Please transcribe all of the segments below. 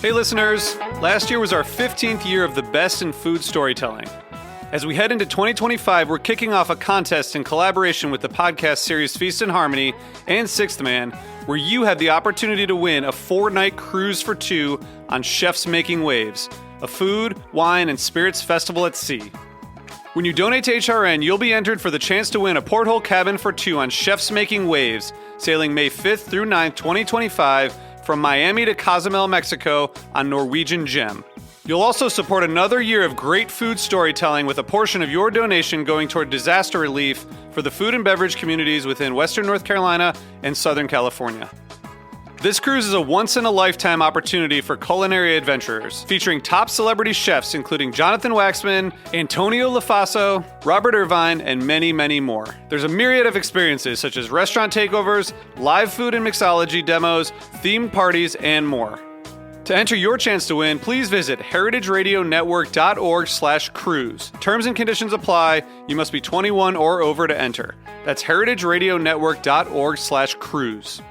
Hey listeners, last year was our 15th year of the best in food storytelling. As we head into 2025, we're kicking off a contest in collaboration with the podcast series Feast and Harmony and Sixth Man, where you have the opportunity to win a 4-night cruise for 2 on Chefs Making Waves, a food, wine, and spirits festival at sea. When you donate to HRN, you'll be entered for the chance to win a porthole cabin for 2 on Chefs Making Waves, sailing May 5th through 9th, 2025, from Miami to Cozumel, Mexico on Norwegian Gem. You'll also support another year of great food storytelling with a portion of your donation going toward disaster relief for the food and beverage communities within Western North Carolina and Southern California. This cruise is a once-in-a-lifetime opportunity for culinary adventurers, featuring top celebrity chefs including Jonathan Waxman, Antonio Lafaso, Robert Irvine, and many, many more. There's a myriad of experiences such as restaurant takeovers, live food and mixology demos, themed parties, and more. To enter your chance to win, please visit heritageradionetwork.org/cruise. Terms and conditions apply. You must be 21 or over to enter. That's heritageradionetwork.org/cruise.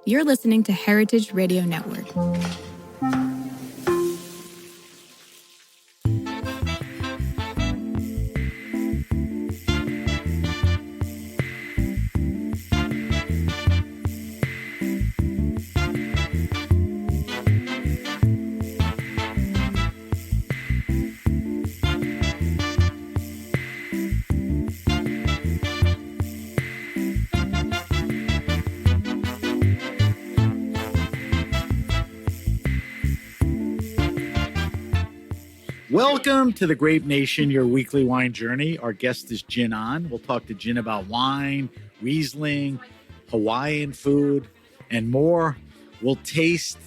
You're listening to Heritage Radio Network. Welcome to the Grape Nation, your weekly wine journey. Our guest is Jin Ahn. We'll talk to Jin about wine, Riesling, Hawaiian food, and more. We'll taste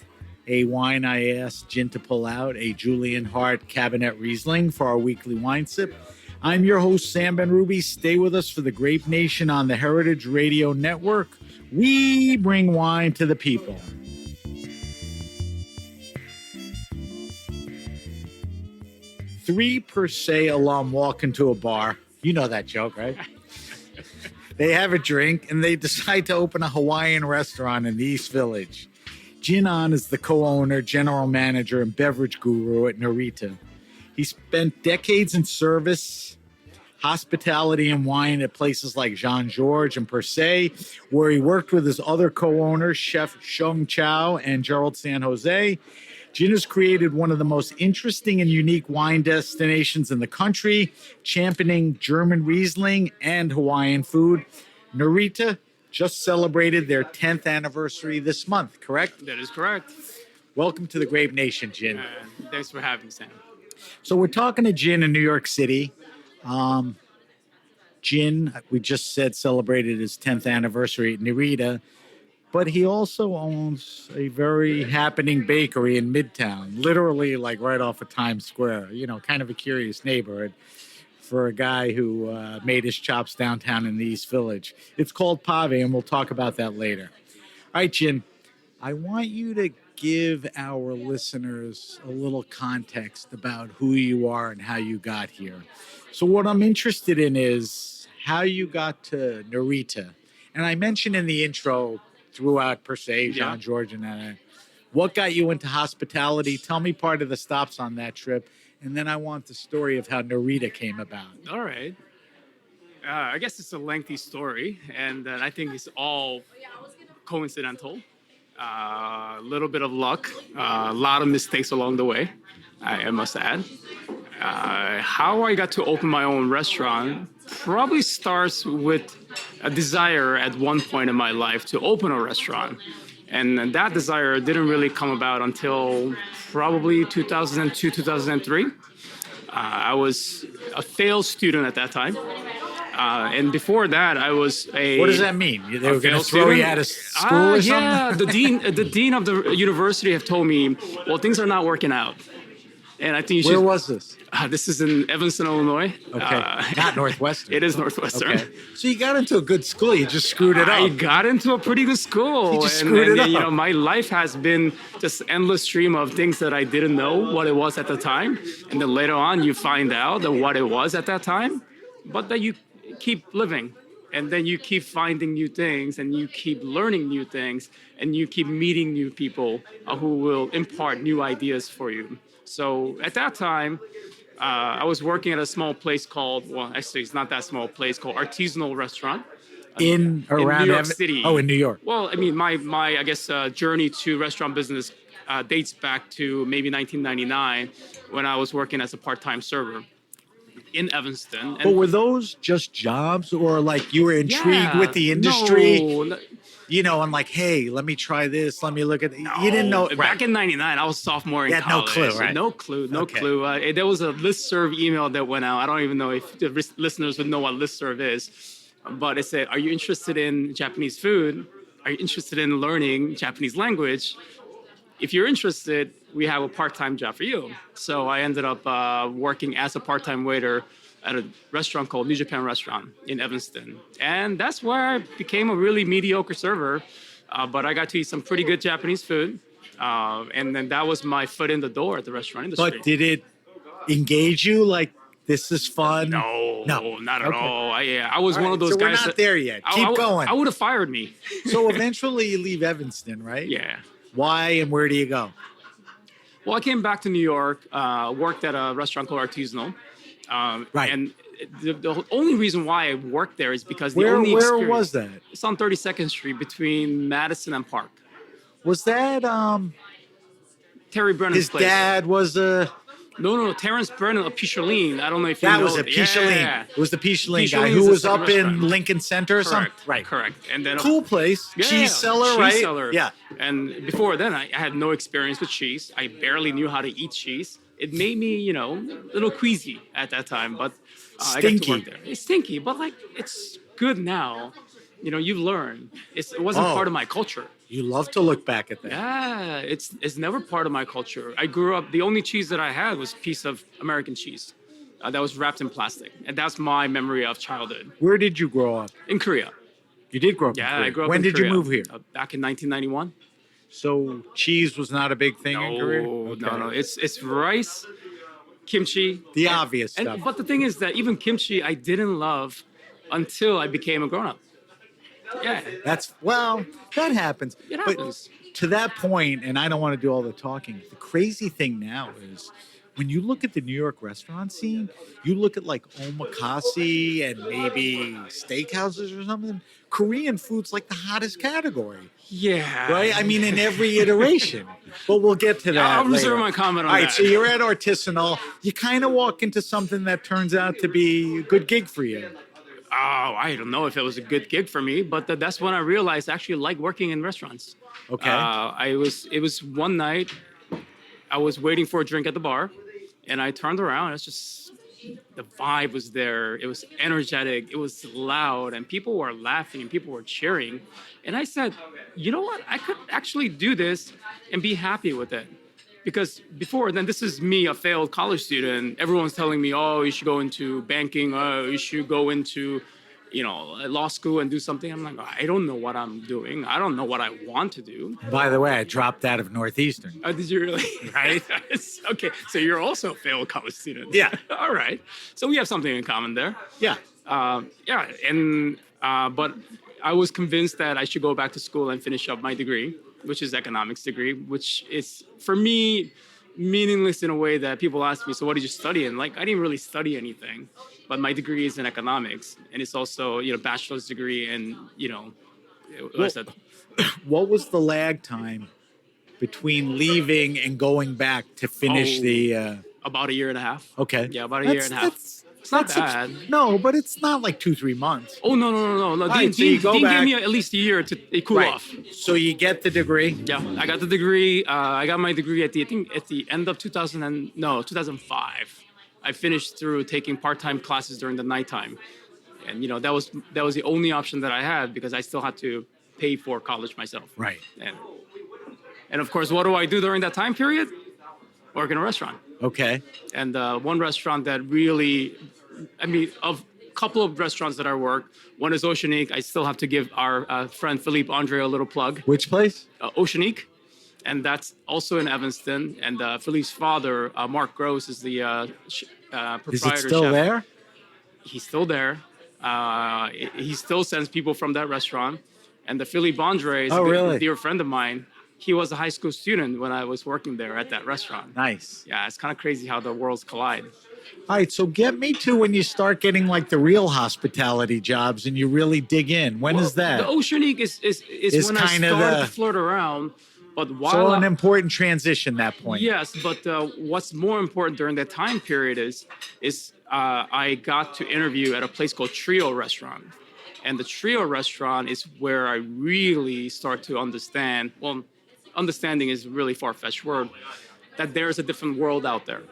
a wine I asked Jin to pull out, a Julian Hart Cabernet Riesling for our weekly wine sip. I'm your host, Sam Ben-Ruby. Stay with us for the Grape Nation on the Heritage Radio Network. We bring wine to the people. 3 per se alum walk into a bar. You know that joke, right? They have a drink and they decide to open a Hawaiian restaurant in the East Village. Jin Ahn is the co-owner, general manager, and beverage guru at Noreetuh. He spent decades in service, hospitality, and wine at places like Jean Georges and Per Se, where he worked with his other co-owners, Chef Shung Chow and Gerald San Jose. Jin has created one of the most interesting and unique wine destinations in the country, championing German Riesling and Hawaiian food. Noreetuh just celebrated their 10th anniversary this month, correct? That is correct. Welcome to the Grape Nation, Jin. Thanks for having me, Sam. So we're talking to Jin in New York City. Jin, we just said, celebrated his 10th anniversary at Noreetuh. But he also owns a very happening bakery in Midtown, literally like right off of Times Square, you know, kind of a curious neighborhood for a guy who made his chops downtown in the East Village. It's called Pave, and we'll talk about that later. All right, Jin, I want you to give our listeners a little context about who you are and how you got here. So what I'm interested in is how you got to Noreetuh. And I mentioned in the intro throughout Per Se, Jean Georges, and that. What got you into hospitality? Tell me part of the stops on that trip, and then I want the story of how Noreetuh came about. All right. I guess it's a lengthy story, and I think it's all coincidental. A little bit of luck, a lot of mistakes along the way, I must add. How I got to open my own restaurant probably starts with a desire at one point in my life to open a restaurant. And that desire didn't really come about until probably 2002, 2003. I was a failed student at that time. And before that, I was a... What does that mean? They were going to throw you out of school or something? Yeah, the dean of the university have told me, well, things are not working out. And I think you should... Where was this? This is in Evanston, Illinois. Okay, not Northwestern. It is Northwestern. Okay. So you got into a good school. You just screwed it up. I got into a pretty good school. You just screwed it up. You know, my life has been just endless stream of things that I didn't know what it was at the time. And then later on, you find out that what it was at that time, but that you keep living. And then you keep finding new things, and you keep learning new things, and you keep meeting new people who will impart new ideas for you. So at that time, I was working at a small place called, well, actually, it's not that small place, called Artisanal Restaurant In around New York City. Oh, in New York. Well, I mean, my I guess journey to restaurant business dates back to maybe 1999 when I was working as a part-time server in Evanston. But were those just jobs, or like you were intrigued with the industry? No, You know, and like, hey, let me try this. Let me look at. You didn't know. Back in '99, I was sophomore in You had no college. clue, right? No clue. No Okay. clue. There was a listserv email that went out. I don't even know if the listeners would know what listserv is, but it said, "Are you interested in Japanese food? Are you interested in learning Japanese language? If you're interested, we have a part-time job for you." So I ended up working as a part-time waiter at a restaurant called New Japan Restaurant in Evanston. And that's where I became a really mediocre server. But I got to eat some pretty good Japanese food. And then that was my foot in the door at the restaurant industry. But did it engage you? Like, this is fun? No, not at Okay. all. I was one of those so guys. we're not there yet. I- Keep I- going. I would have fired me. So eventually you leave Evanston, right? Yeah. Why and where do you go? Well, I came back to New York, worked at a restaurant called Artisanal. Right. And the only reason why I worked there is because the Where only was that? It's on 32nd Street between Madison and Park. Was that Terry Brennan's his place. dad was a No, Terrence Brennan of Picheline. I don't know if you know. that was a Picheline. Yeah. It was the Picheline guy Picheline's who the was second up in restaurant. Lincoln Center or something. Correct. Right. Correct. And then Cool place. Yeah, cheese cellar, right? Cheese cellar. Yeah. And before then, I had no experience with cheese. I barely knew how to eat cheese. It made me, a little queasy at that time. But I got to Stinky. work there. It's stinky, but like it's good now. You've learned. It wasn't Oh. part of my culture. You love to look back at that. Yeah, it's never part of my culture. I grew up. The only cheese that I had was a piece of American cheese that was wrapped in plastic, and that's my memory of childhood Where did you grow up? in Korea. You did grow up in Yeah, Korea. I grew up. When in did Korea, you move here? Back in 1991. So cheese was not a big thing in Korea? Okay. No. It's rice, kimchi. The obvious stuff. But the thing is that even kimchi I didn't love until I became a grown-up. Yeah. That happens. It But happens. to that point, and I don't want to do all the talking, the crazy thing now is when you look at the New York restaurant scene, you look at like omakase and maybe steakhouses or something. Korean food's like the hottest category, Yeah. right? I mean, in every iteration. But we'll get to that. I'll reserve later. my comment on All right, that. so you're at Artisanal. You kind of walk into something that turns out to be a good gig for you. Oh, I don't know if it was a good gig for me, but that's when I realized I actually like working in restaurants. Okay. It was one night, I was waiting for a drink at the bar, and I turned around. It's just the vibe was there. It was energetic. It was loud, and people were laughing and people were cheering. And I said, you know what? I could actually do this and be happy with it. Because before then, this is me, a failed college student. Everyone's telling me, oh, you should go into banking. Oh, you should go into, law school and do something. I'm like, I don't know what I'm doing. I don't know what I want to do. By the way, I dropped out of Northeastern. Oh, did you really? Right. Okay. So you're also a failed college student. Yeah. All right. So we have something in common there. Yeah. But I was convinced that I should go back to school and finish up my degree, which is economics degree, which is for me meaningless in a way that people ask me, so what did you study? And like, I didn't really study anything, but my degree is in economics, and it's also bachelor's degree, and what I said. What was the lag time between leaving and going back to finish Oh. the? About a year and a half. Okay. Yeah, about a year and a half. It's not bad. No, but it's not like 2-3 months. Oh no! right, so you go Dean back- gave me at least a year to cool off. So you get the degree. Yeah, I got the degree. I got my degree at the end of 2005. I finished through taking part-time classes during the nighttime, and that was the only option that I had because I still had to pay for college myself. Right. And of course, what do I do during that time period? Work in a restaurant. Okay. And one restaurant that really, of a couple of restaurants that I work, one is Oceanique. I still have to give our friend Philippe Andre a little plug. Which place? Oceanique, and that's also in Evanston. And Philippe's father, Mark Gross, is the proprietor Is it still chef. there? He's still there. He still sends people from that restaurant. And the Philly Bondre is Oh, a really? dear friend of mine. He was a high school student when I was working there at that restaurant. Nice. Yeah, it's kind of crazy how the worlds collide. All right, so get me to when you start getting like the real hospitality jobs and you really dig in. When is that? The Oceanique is when I kind of started the- to flirt around. But while So an important transition that point. yes, but what's more important during that time period is I got to interview at a place called Trio Restaurant. And the Trio Restaurant is where I really start to understand. Well, understanding is a really far-fetched word. That there's a different world out there.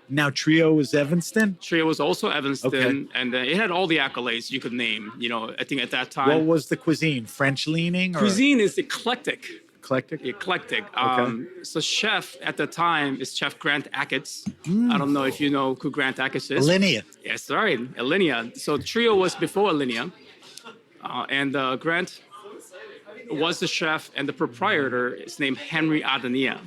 Now Trio is Evanston. Trio was also Evanston, Okay. and it had all the accolades you could name. You know, I think at that time, What was the cuisine? French leaning or cuisine is eclectic. eclectic? Eclectic. Okay. So chef at the time is Chef Grant Achatz. I don't know if you know who Grant Achatz is. Alinea. Yes, right, Alinea. So Trio was before Alinea, and Grant was the chef, and the proprietor is named Henry Adania.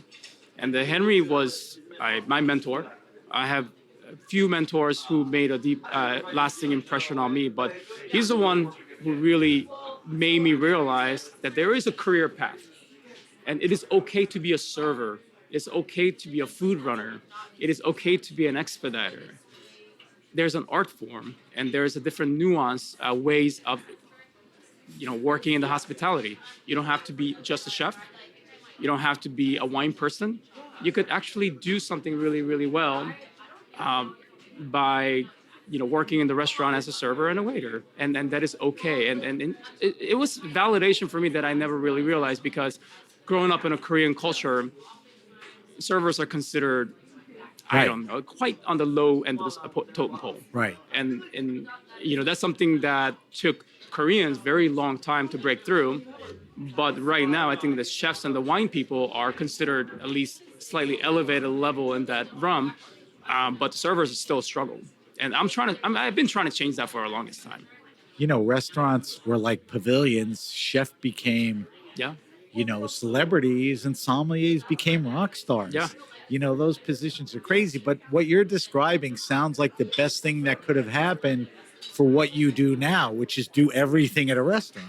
And the Henry was my mentor. I have a few mentors who made a deep, lasting impression on me, but he's the one who really made me realize that there is a career path. And it is okay to be a server. It's okay to be a food runner. It is okay to be an expediter. There's an art form, and there's a different nuance, ways of, working in the hospitality. You don't have to be just a chef. You don't have to be a wine person. You could actually do something really, really well by, working in the restaurant as a server and a waiter, and that is okay. And it was validation for me that I never really realized, because growing up in a Korean culture, servers are considered, I Right. don't know, quite on the low end of the totem pole. Right. And that's something that took Koreans very long time to break through. But right now, I think the chefs and the wine people are considered at least slightly elevated level in that realm. But the servers still struggle. And I've been trying to change that for the longest time. Restaurants were like pavilions. Chef became, Yeah. celebrities, and sommeliers became rock stars. Yeah. Those positions are crazy. But what you're describing sounds like the best thing that could have happened for what you do now, which is do everything at a restaurant,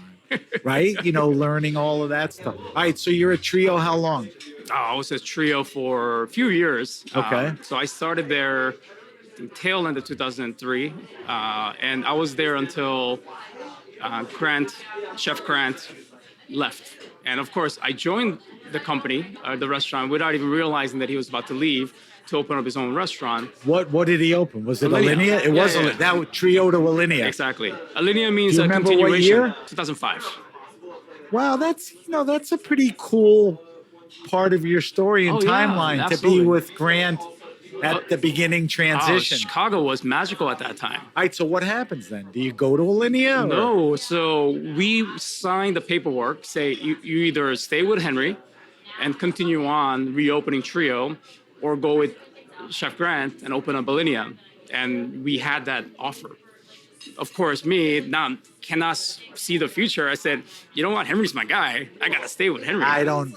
right? Learning all of that stuff. All right, so you're a Trio how long? I was at Trio for a few years. Okay. So I started there tail end of 2003, and I was there until Chef Grant left. And of course, I joined the company, the restaurant, without even realizing that he was about to leave to open up his own restaurant. What did he open? Was it Alinea. Alinea? It Yeah, was yeah. that was Trio to Alinea. Exactly. Alinea means Do you a remember what continuation. year? 2005. Wow, that's a pretty cool part of your story and Oh, yeah, timeline to absolutely. be with Grant at the beginning transition. Chicago was magical at that time. All right, so what happens then? Do you go to Alinea? or- No, so we signed the paperwork, say you either stay with Henry and continue on reopening Trio, or go with Chef Grant and open up Alinea. And we had that offer. Of course, me now cannot see the future. I said, you know what, Henry's my guy. I gotta stay with Henry. I'm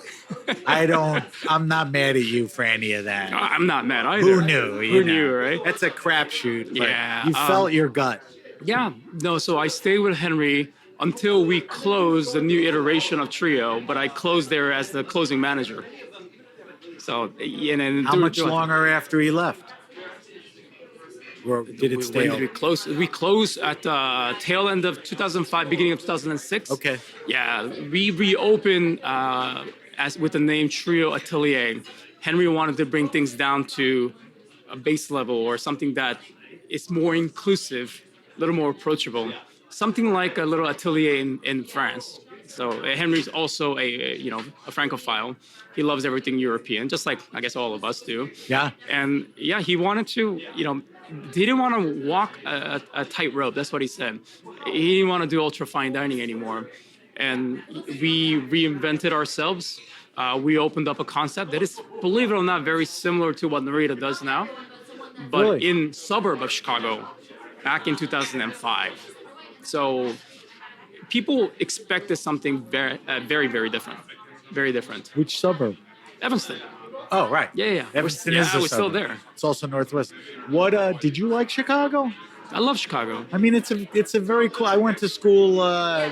not mad at you for any of that. I'm not mad either. Who knew? Who knew, right? That's a crapshoot. but Yeah, You felt your gut. Yeah, no, so I stayed with Henry until we closed the new iteration of Trio, but I closed there as the closing manager. So, and How much longer after he left? Or did it stay When did we open? close? We closed at the tail end of 2005, beginning of 2006. Okay. Yeah, we reopened as with the name Trio Atelier. Henry wanted to bring things down to a base level, or something that is more inclusive, a little more approachable, something like a little atelier in France. So Henry's also a Francophile. He loves everything European, just like I guess all of us do. Yeah. And yeah, he wanted to, he didn't want to walk a tightrope. That's what he said. He didn't want to do ultra fine dining anymore. And we reinvented ourselves. We opened up a concept that is, believe it or not, very similar to what Noreetuh does now, but Really? in suburb of Chicago, back in 2005. So people expected something very, very, very different. Very different. Which suburb? Evanston. Oh, right. Yeah. Evanston we're is a still suburb. there. It's also Northwest. What did you like Chicago? I love Chicago. I mean, it's a very cool. I went to school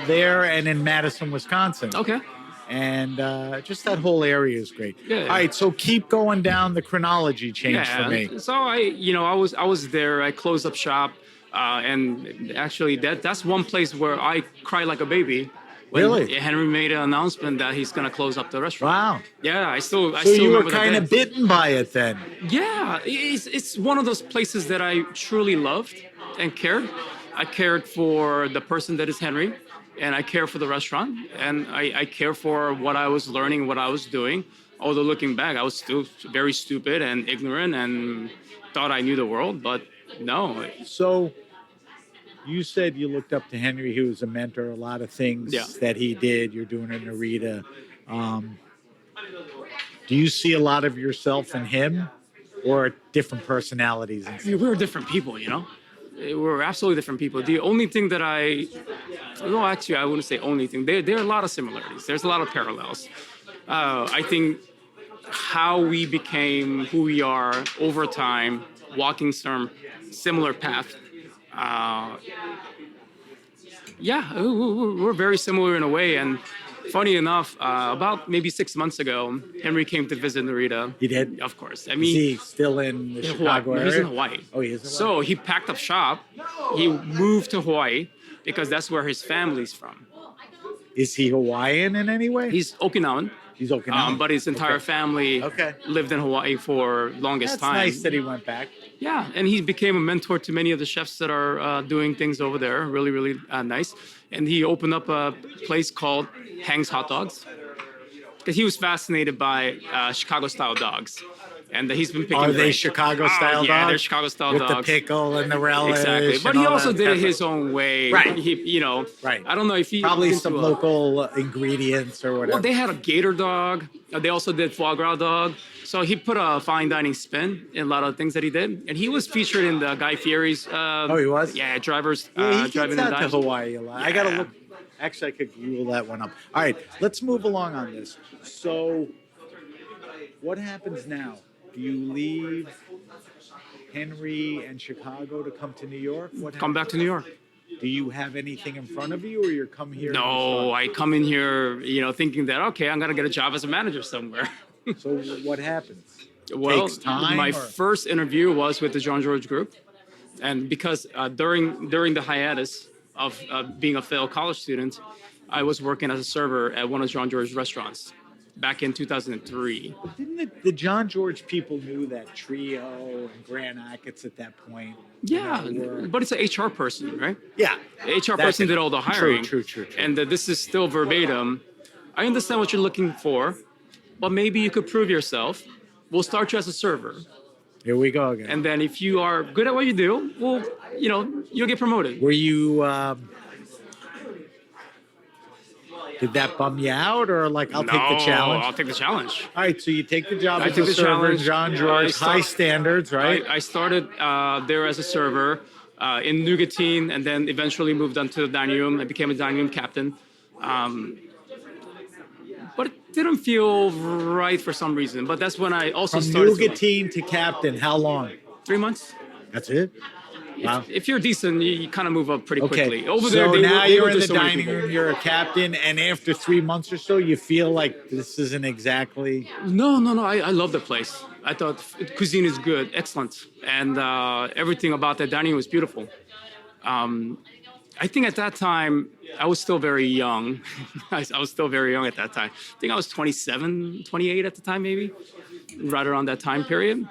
there and in Madison, Wisconsin. Okay. And just that whole area is great. Yeah. All right, so keep going down the chronology change for me. So I was there. I closed up shop, and actually that's one place where I cried like a baby. When Really? Henry made an announcement that he's gonna close up the restaurant. Wow. Yeah, I still So you were remember that kind day. of bitten by it then. Yeah, it's one of those places that I truly loved and cared. I cared for the person that is Henry, and I care for the restaurant, and I care for what I was learning, what I was doing. Although looking back, I was still very stupid and ignorant and thought I knew the world, but no. So you said you looked up to Henry. He was a mentor. A lot of things Yeah. that he did, you're doing in Noreetuh. Do you see a lot of yourself in him, or different personalities? I mean, we were different people, you know? We were absolutely different people. The only thing that no, actually, I wouldn't say only thing. There are a lot of similarities. There's a lot of parallels. I think how we became who we are over time, walking some similar path. We're very similar in a way. And funny enough, about maybe 6 months ago, Henry came to visit Noreetuh. He did? Of course. I Is mean, he still in the Chicago area? He's in Hawaii. Oh, he is in Hawaii? So he packed up shop. He moved to Hawaii because that's where his family's from. Is he Hawaiian in any way? He's Okinawan. He's Okinawan. But his entire Okay. family Okay. lived in Hawaii for longest That's time. nice that he went back. Yeah, and he became a mentor to many of the chefs that are doing things over there. Really, really nice. And he opened up a place called Hang's Hot Dogs because he was fascinated by Chicago-style dogs. And he's been picking. Are they brains. Chicago-style dogs? Yeah, they're Chicago-style With dogs. the pickle and the relish. Exactly, but and he all also that did it pepper. his own way. Right. Right. I don't know if he Probably into some a- local ingredients or whatever. Well, they had a gator dog. They also did foie gras dog. So he put a fine dining spin in a lot of things that he did, and he was featured in the Guy Fieri's. Oh, he was? Yeah, drivers Yeah, he driving gets and out to diving. Hawaii a lot. I gotta Yeah. look. Actually, I could Google that one up. All right, let's move along on this. So, what happens now? Do you leave Henry and Chicago to come to New York? What Come back to New York. Do you have anything in front of you, or you're come here? No, I come in here, thinking that okay, I'm gonna get a job as a manager somewhere. So what happens? Well, Takes time, my or- first interview was with the John George Group, and because during the hiatus of being a failed college student, I was working as a server at one of John George's restaurants back in 2003. Didn't the John George people knew that Trio and Grand Rapids at that point? Yeah, were- but it's an HR person, right? Yeah. The HR That's person it. did all the True, hiring. true. And this is still verbatim. I understand what you're looking for, but maybe you could prove yourself. We'll start you as a server. Here we go again. And then if you are good at what you do, well, you'll get promoted. Were you? Did that bum you out, or like I'll take the challenge? I'll take the challenge. All right, so you take the job I as took a the server, challenge. John I George, start- high standards, right? I started there as a server in Nougatine, and then eventually moved on to the dining room. I became a dining room captain. But it didn't feel right for some reason. But that's when I also From started. Nougatine to captain, how long? 3 months. That's it. Wow. If you're decent, you kind of move up pretty Okay. quickly. Over So there, now they you're were in the just so many dining people. room. You're a captain, and after 3 months or so, you feel like this isn't exactly. No. I love the place. I thought cuisine is good, excellent, and everything about that dining room was beautiful. I think at that time I was still very young. I was still very young at that time. I think I was 27, 28 at the time, maybe, right around that time period.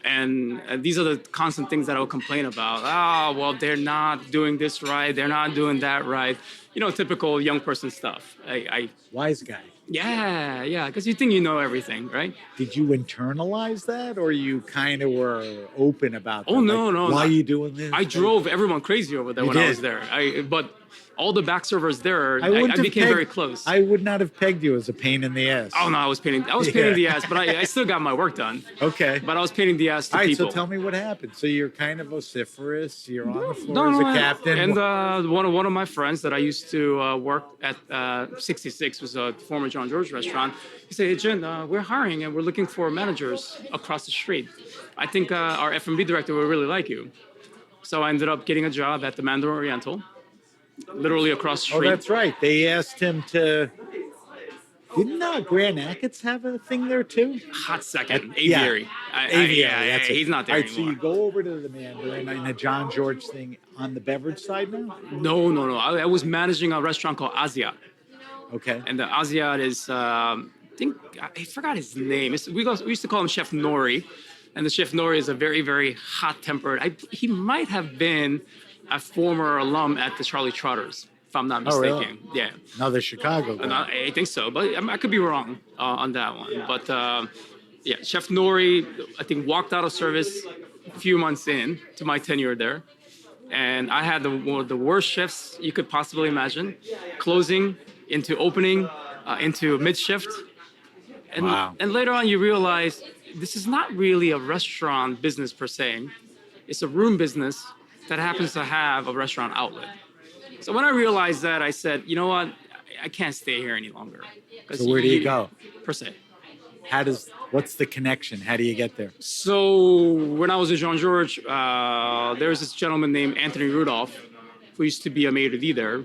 And these are the constant things that I would complain about. Oh, well, they're not doing this right. They're not doing that right. Typical young person stuff. Wise guy. Yeah, because you think you know everything, right? Did you internalize that, or you kind of were open about that? Oh, no, Like, no. Why are you doing this? I drove everyone crazy over there You when I did. was there. But all the back servers there, wouldn't I have became pegged- very close. I would not have pegged you as a pain in the ass. Oh no, I was painting the ass, but I still got my work done. Okay. But I was painting the ass to All right, people. so tell me what happened. So you're kind of vociferous. You're on the floor as a captain. And one of my friends that I used to work at 66 was a former John George restaurant. He said, "Hey Jin, we're hiring and we're looking for managers across the street. I think our F&B director would really like you." So I ended up getting a job at the Mandarin Oriental, literally across the Oh, street. that's right. They asked him to. Didn't Grand Achatz have a thing there too? Hot second, Yeah. aviary. Aviary, that's it. He's not there All right, so anymore. you go over to the Mandarin in a John George thing on the beverage side now? No. I was managing a restaurant called Asiat. Okay. And the Asiat is, I forgot his name. We used to call him Chef Nori. And the Chef Nori is a very, very hot-tempered. He might have been a former alum at the Charlie Trotters, if I'm not Oh, mistaken. really? Yeah. Another Chicago guy. I think so, but I could be wrong on that one. But yeah, Chef Nori, I think, walked out of service a few months in to my tenure there. And I had one of the worst shifts you could possibly imagine. Closing into opening, into mid-shift. And, Wow. and later on, you realize this is not really a restaurant business per se. It's a room business that happens to have a restaurant outlet. So when I realized that, I said, you know what? I can't stay here any longer. So where do you go? Per se. What's the connection? How do you get there? So when I was at Jean Georges, there was this gentleman named Anthony Rudolph, who used to be a maitre d' there.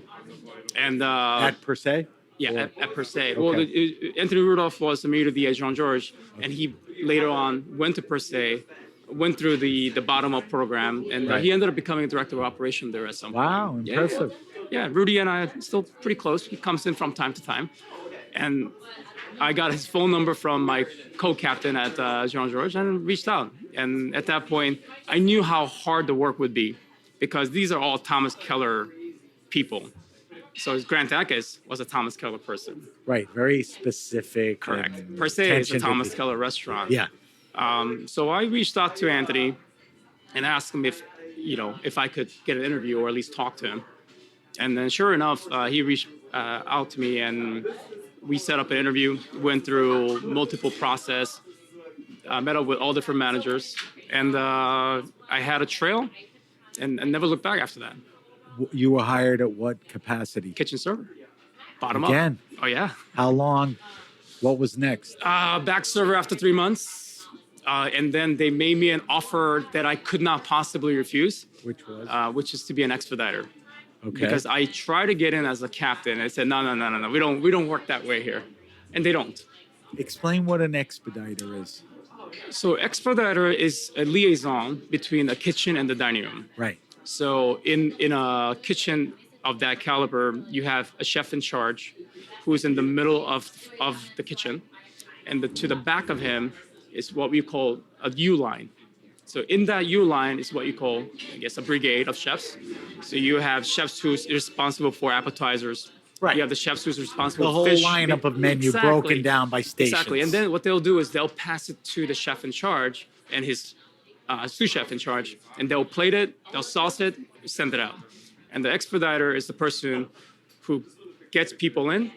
And At per se? yeah, at per se. Okay. Well, Anthony Rudolph was the maitre d' at Jean Georges, and he later on went to per se, went through the bottom-up program, and Right. he ended up becoming a director of operation there at some point. Wow, impressive. Yeah, Rudy and I are still pretty close. He comes in from time to time. And I got his phone number from my co-captain at Jean Georges and reached out. And at that point, I knew how hard the work would be because these are all Thomas Keller people. So Grant Achatz was a Thomas Keller person. Right, very specific. Correct. and Per se, it's a attention to Thomas detail. Keller restaurant. Yeah. So I reached out to Anthony and asked him if I could get an interview or at least talk to him. And then sure enough, he reached out to me and we set up an interview, went through multiple process, met up with all different managers, and I had a trail and never looked back after that. You were hired at what capacity? Kitchen server, bottom Again? up. Oh yeah. How long? What was next? Back server after 3 months. And then they made me an offer that I could not possibly refuse, Which was? which is to be an expediter. Okay. Because I tried to get in as a captain. I said, no. We don't work that way here. And they don't. Explain what an expediter is. So expediter is a liaison between a kitchen and the dining room. Right. So in a kitchen of that caliber, you have a chef in charge who's in the middle of the kitchen. And to the back of him is what we call a U line. So in that U line is what you call, I guess, a brigade of chefs. So you have chefs who's responsible for appetizers. Right. You have the chefs who's responsible The for whole fish. lineup of menu Exactly. broken down by stations. Exactly. And then what they'll do is they'll pass it to the chef in charge and his sous chef in charge, and they'll plate it, they'll sauce it, send it out. And the expediter is the person who gets people in,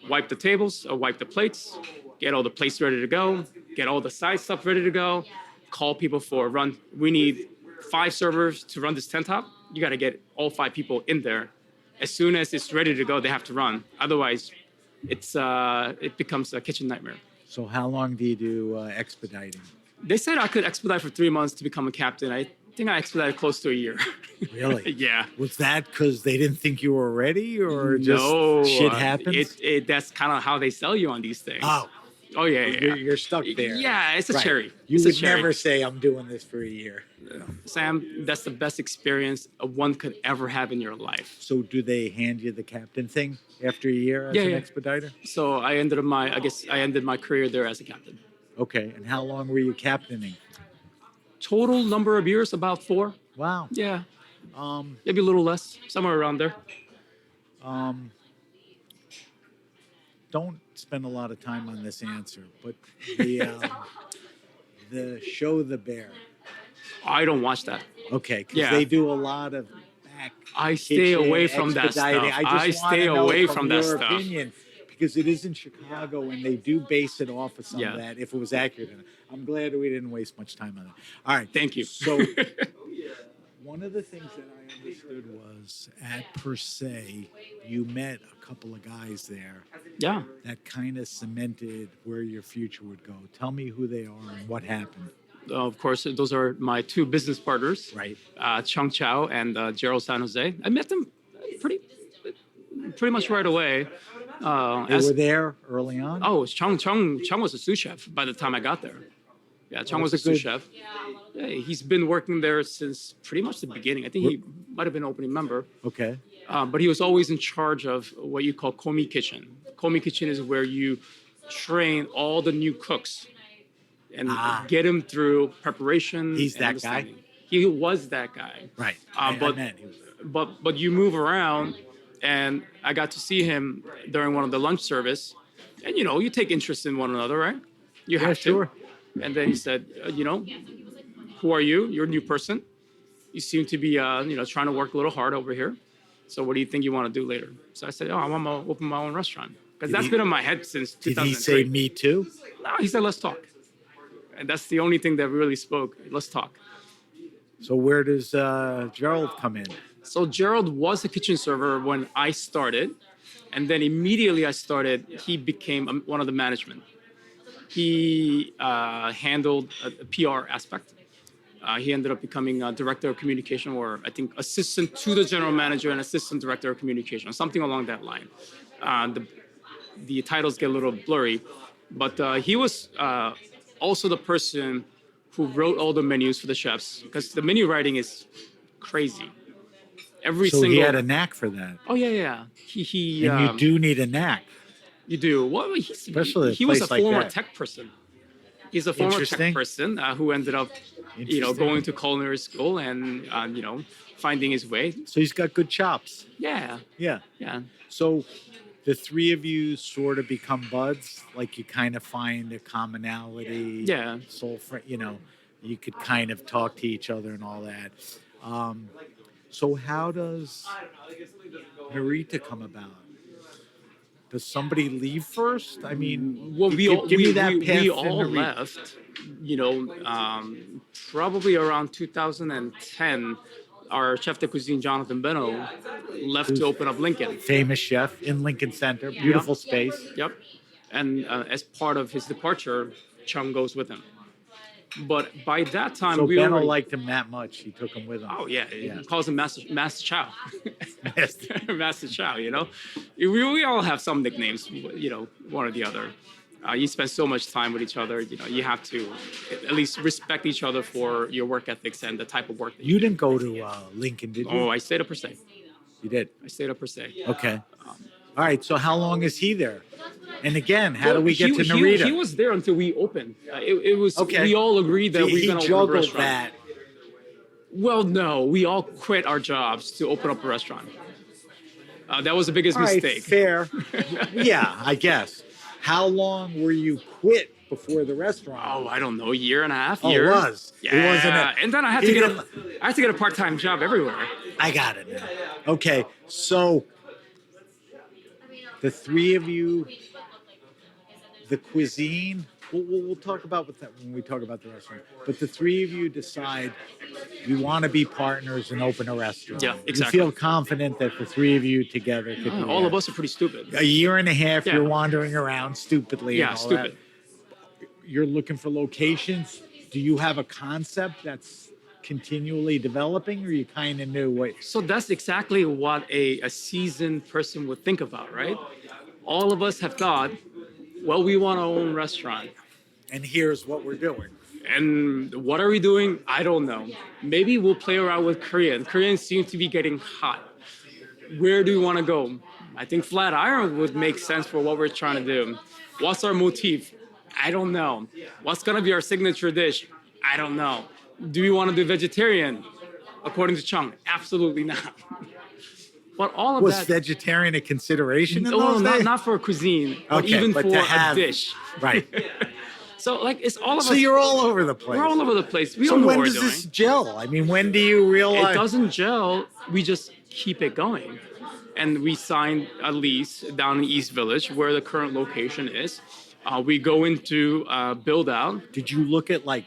wipe the tables or wipe the plates, get all the plates ready to go, get all the side stuff ready to go, call people for a run. We need 5 servers to run this tent top. You got to get all 5 people in there. As soon as it's ready to go, they have to run. Otherwise, it becomes a kitchen nightmare. So how long do you do expediting? They said I could expedite for 3 months to become a captain. I think I expedited close to a year. Really? Yeah. Was that because they didn't think you were ready, or just No, shit happens? That's kind of how they sell you on these things. Oh yeah. You're stuck there. Yeah, it's a Right. cherry. You It's would a cherry. never say, I'm doing this for a year. Sam, that's the best experience one could ever have in your life. So do they hand you the captain thing after a year as an expediter? So I ended my career there as a captain. Okay. And how long were you captaining? Total number of years, about 4. Wow. Yeah. Maybe a little less, somewhere around there. Don't spend a lot of time on this answer, but the show The Bear. I don't watch that. Okay, because Yeah. they do a lot of back. I stay kitchen away from that expediting. stuff. I I just stay wanna know away from from that your stuff. opinion, because it is in Chicago and they do base it off of some Yeah. of that. If it was accurate, I'm glad we didn't waste much time on it. All right, Thank you. So one of the things that I understood was at Per Se, you met a couple of guys there Yeah. that kind of cemented where your future would go. Tell me who they are and what happened. of course, those are my two business partners, Right. Chung Chao and Gerald San Jose. I met them pretty pretty much right away. They were there early on. Oh, Chung was a sous chef by the time I got there. Yeah, Chung was a that's sous good. chef. Yeah, he's been working there since pretty much the beginning. I think he might have been an opening member. Okay. But he was always in charge of what you call komi kitchen. Komi kitchen is where you train all the new cooks and get them through preparation. He's and that understanding. guy? He was that guy. Right. Uh, but- I meant he was there. But you move around, and I got to see him during one of the lunch service, and you take interest in one another, right? You have to. Sure. And then he said, who are you? You're a new person. You seem to be, trying to work a little hard over here. So what do you think you want to do later? So I said, I'm gonna open my own restaurant because that's been in my head since Did 2003. he say me too? No, he said, let's talk. And that's the only thing that really spoke. Let's talk. So where does Gerald come in? So Gerald was a kitchen server when I started, and then immediately he became one of the management. He handled a PR aspect. He ended up becoming a director of communication, or I think assistant to the general manager and assistant director of communication, something along that line. The titles get a little blurry, but he was also the person who wrote all the menus for the chefs, because the menu writing is crazy. So he had a knack for that. Oh yeah. He And you do need a knack. You do. Well, Especially he was a place like former that. tech person. He's a former tech Interesting. person who ended up, Interesting. going to culinary school and finding his way. So he's got good chops. Yeah. Yeah. So the three of you sort of become buds, like you kind of find a commonality. Yeah. Soul friend, you could kind of talk to each other and all that. So how does Noreetuh come about? Does somebody leave first? I mean, Well, give me that path we to all Noreetuh. left. Probably around 2010. Our chef de cuisine, Jonathan Beno, left to open up Lincoln. Famous chef in Lincoln Center, beautiful space. Yep. And as part of his departure, Chung goes with him. But by that time, So we Benno already... liked him that much, he took him with him. Oh, yeah. He Yeah. calls him Master Chow. Master Chow, We all have some nicknames, one or the other. You spend so much time with each other, you have to at least respect each other for your work ethics and the type of work that you You didn't go to Lincoln, did you? Oh, I stayed up per se. You did. I stayed up per se. Okay. All right. So how long is he there? And again, how do we get to He Noreetuh? was there until we opened. It was, Okay. we all agreed that he we're going to open a juggled restaurant. that. Well, no, we all quit our jobs to open up a restaurant. That was the biggest All right, mistake. fair. Yeah, I guess. How long were you quit before the restaurant? Oh, I don't know, a year and a half. Oh, it year. was. Yeah, It wasn't and then I had to get a part-time job everywhere. I got it now. Okay, so the three of you, the cuisine, we'll talk about that when we talk about the restaurant. But the three of you decide you want to be partners and open a restaurant. Yeah, exactly. You feel confident that the three of you together could do All that. of us are pretty stupid. A year and a half, Yeah. you're wandering around stupidly. Yeah, and all stupid. That. You're looking for locations. Do you have a concept that's continually developing, or you kind of knew what? So that's exactly what a seasoned person would think about, right? All of us have thought, well, we want our own restaurant. And here's what we're doing. And what are we doing? I don't know. Maybe we'll play around with Korean. Koreans seem to be getting hot. Where do we want to go? I think Flatiron would make sense for what we're trying to do. What's our motif? I don't know. What's going to be our signature dish? I don't know. Do we want to do vegetarian? According to Chung, absolutely not. But all of Was that... vegetarian a consideration in No, those days? not for cuisine, but Okay, even but for to a have- dish. Right. So, it's all of So us. you're all over the place. We're all over the place. We So don't know when what we're does doing. this gel? I mean, when do you realize? It doesn't gel. We just keep it going. And we signed a lease down in East Village, where the current location is. We go into build out. Did you look at like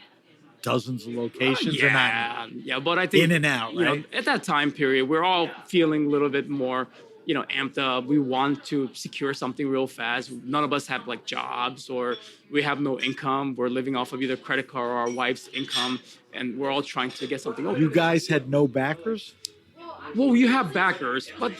dozens of locations or not? Yeah, but I think In and out, right? At that time period, we're all feeling a little bit more amped up. We want to secure something real fast. None of us have like jobs, or we have no income. We're living off of either credit card or our wife's income, and we're all trying to get something open. You guys had no backers? Well, you have backers, but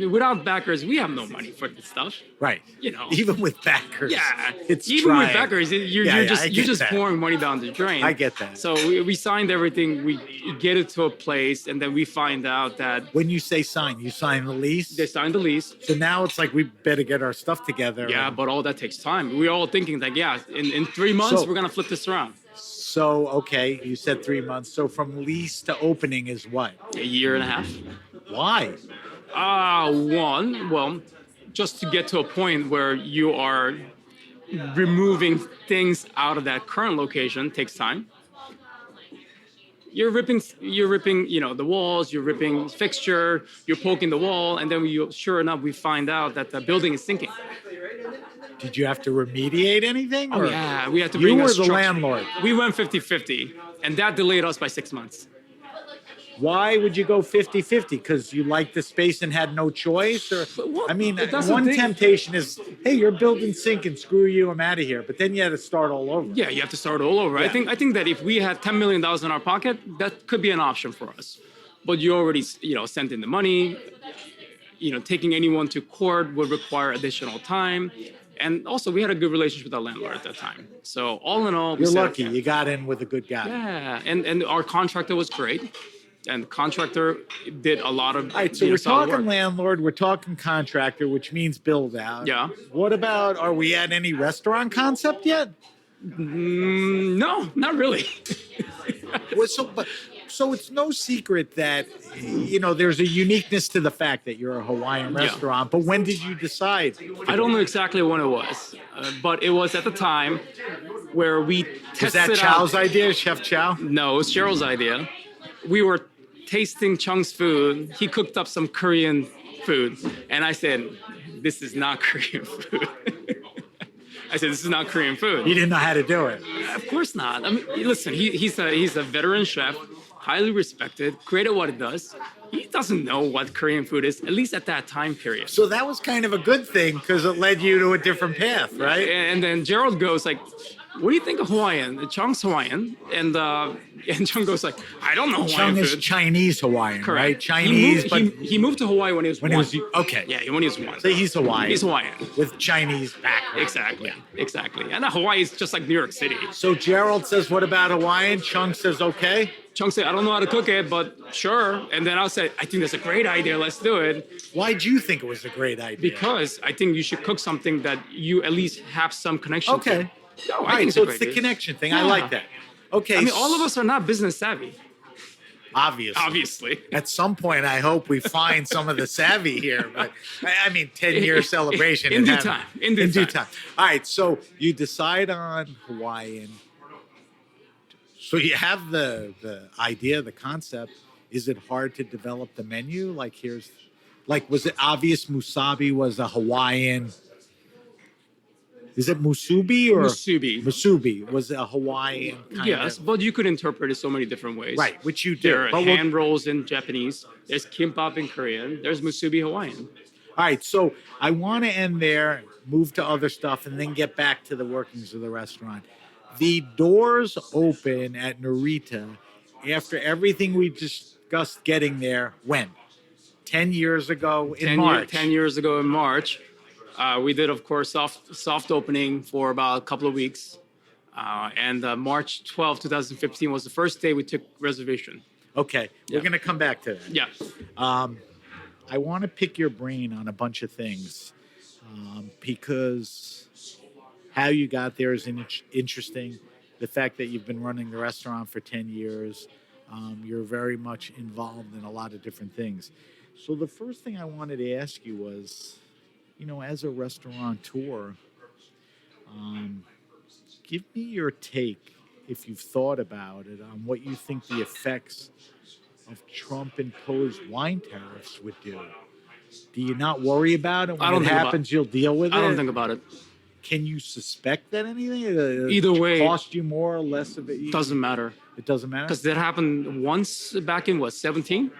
without backers, we have no money for this stuff. Right. You know. Even with backers. Yeah, It's even trying. with backers, you're I just get that. pouring money down the drain. I get that. So we signed everything. We get it to a place, and then we find out that When you say sign, you sign the lease? they signed the lease. So now it's like we better get our stuff together. Yeah, but all that takes time. We're all thinking like, yeah, in 3 months So- we're gonna flip this around. So, okay, you said 3 months. So from lease to opening is what? A year and a half. Why? Well, just to get to a point where you are removing things out of that current location takes time. You're ripping, the walls. You're ripping fixture. You're poking the wall, and then sure enough, we find out that the building is sinking. Did you have to remediate anything? Oh or- yeah, we had to You bring were a the structure. landlord. We went 50-50, and that delayed us by 6 months. Why would you go 50-50? Because you liked the space and had no choice? Or Well, I mean, that's the one thing. temptation is, hey, you're building sinking, screw you, I'm out of here. But then you had to start all over. Yeah, you have to start all over. Yeah. I think that if we had $10 million in our pocket, that could be an option for us. But you already, sent in the money. Taking anyone to court would require additional time. And also, we had a good relationship with our landlord at that time. So all in all, we You're said, lucky. okay. You got in with a good guy. Yeah, and our contractor was great. And the contractor did a lot of All right, so we're solid talking work. landlord, we're talking contractor, which means build out. Yeah. What about, are we at any restaurant concept yet? No, not really. Well, so it's no secret that, there's a uniqueness to the fact that you're a Hawaiian Yeah. restaurant. But when did you decide? I don't know exactly when it was, but it was at the time where we tested Was that out. Chow's idea, Chef Chow? No, it was Cheryl's idea. We were tasting Chung's food. He cooked up some Korean food, and I said, "This is not Korean food." I said, "This is not Korean food." You didn't know how to do it. Of course not. I mean, listen, he's a veteran chef, highly respected, great at what he does. He doesn't know what Korean food is, at least at that time period. So that was kind of a good thing because it led you to a different path, right? And then Gerald goes like, "What do you think of Hawaiian?" Chung's Hawaiian, and Chung goes like, "I don't know Hawaiian Chung is food." Chinese Hawaiian, Correct. right? Chinese, He moved to Hawaii when he was when one. he was okay. Yeah, when he was one. So he's Hawaiian. He's Hawaiian. with Chinese background. Exactly. Exactly. And Hawaii is just like New York City. So Gerald says, "What about Hawaiian?" Chung says, "Okay." Chung said, "I don't know how to cook it, but sure." And then I said, "I think that's a great idea. Let's do it." Why'd you think it was a great idea? Because I think you should cook something that you at least have some connection to. Okay. No, All I think right, it's so a it's great the idea. connection thing. I Yeah. like that. Okay. I mean, all of us are not business savvy, obviously. At some point, I hope we find some of the savvy here. But I mean, 10-year celebration. In and due have- time. In due time. All right. So you decide on Hawaiian. So you have the idea, the concept. Is it hard to develop the menu? Was it obvious Musabi was a Hawaiian? Is it Musubi or Musubi. Musubi was a Hawaiian kind Yes, of. but you could interpret it so many different ways. Right, which you do. There are But we'll- hand rolls in Japanese. There's kimbap in Korean. There's musubi Hawaiian. All right, so I want to end there, move to other stuff, and then get back to the workings of the restaurant. The doors open at Noreetuh after everything we discussed getting there. When? 10 years ago in March. 10 years ago in March, we did, of course, soft opening for about a couple of weeks. And March 12, 2015 was the first day we took reservation. Okay, we're Yeah. going to come back to that. Yeah. I want to pick your brain on a bunch of things because how you got there is interesting. The fact that you've been running the restaurant for 10 years, you're very much involved in a lot of different things. So the first thing I wanted to ask you was, as a restaurateur, give me your take, if you've thought about it, on what you think the effects of Trump-imposed wine tariffs would do. Do you not worry about it? When I don't it think about- happens, you'll deal with it? I don't think about it. Can you suspect that anything? Either way- cost you more or less of it? Doesn't matter. It doesn't matter? Because that happened once back in, 17?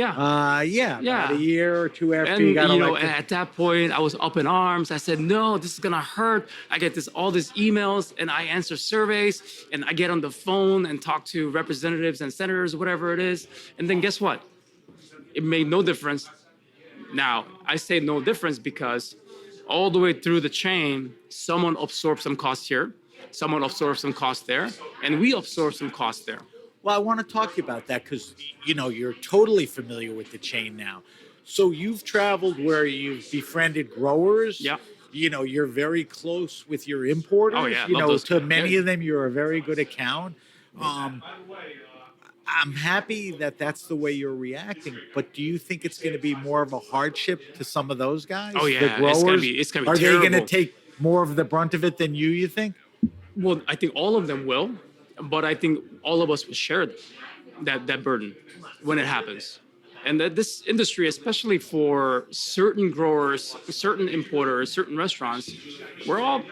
Yeah. Yeah, about Yeah. a year or two after And you got elected. at that point, I was up in arms. I said, "No, this is gonna hurt." I get all these emails, and I answer surveys, and I get on the phone and talk to representatives and senators, whatever it is. And then guess what? It made no difference. Now I say no difference because all the way through the chain, someone absorbs some cost here, someone absorbs some cost there, and we absorb some cost there. Well, I want to talk to you about that because, you're totally familiar with the chain now. So you've traveled where you've befriended growers. Yeah. You're very close with your importers. Oh, yeah, love those To guys. many Yeah. of them, you're a very good account. I'm happy that that's the way you're reacting, but do you think it's going to be more of a hardship to some of those guys? Oh, yeah, The it's growers? gonna be Are they going to terrible. take more of the brunt of it than you think? Well, I think all of them will, but I think all of us will share that burden when it happens. And that this industry, especially for certain growers, certain importers, certain restaurants, we're all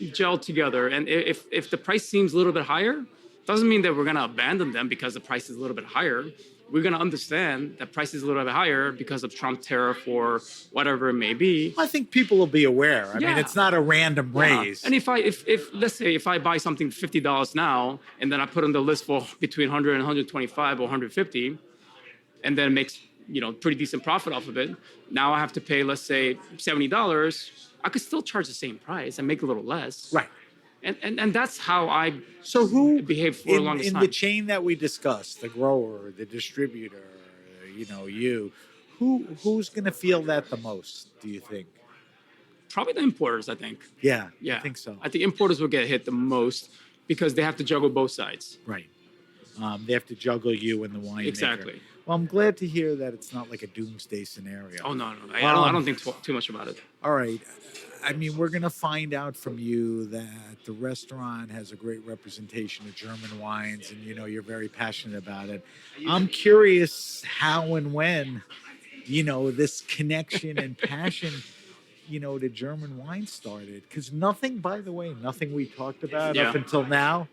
gelled together. And if the price seems a little bit higher, doesn't mean that we're gonna abandon them because the price is a little bit higher. We're gonna understand that price is a little bit higher because of Trump tariff or whatever it may be. I think people will be aware. I mean, Yeah. it's not a random raise. And if let's say if I buy something $50 now and then I put on the list for between 100 and 125 or 150, and then makes pretty decent profit off of it, now I have to pay, let's say, $70. I could still charge the same price and make a little less. Right. And that's how I So who behaved for the longest in time. the chain that we discussed, the grower, the distributor, who's going to feel that the most, do you think? Probably the importers, I think. Yeah, Yeah, I think so. I think importers will get hit the most because they have to juggle both sides. Right. They have to juggle you and the winemaker. Exactly. Well, I'm glad to hear that it's not like a doomsday scenario. Oh no, I don't think too much about it. All right. I mean, we're going to find out from you that the restaurant has a great representation of German wines, and you're very passionate about it. I'm curious how and when, this connection and passion, to German wine started. Because nothing we talked about up Yeah. until now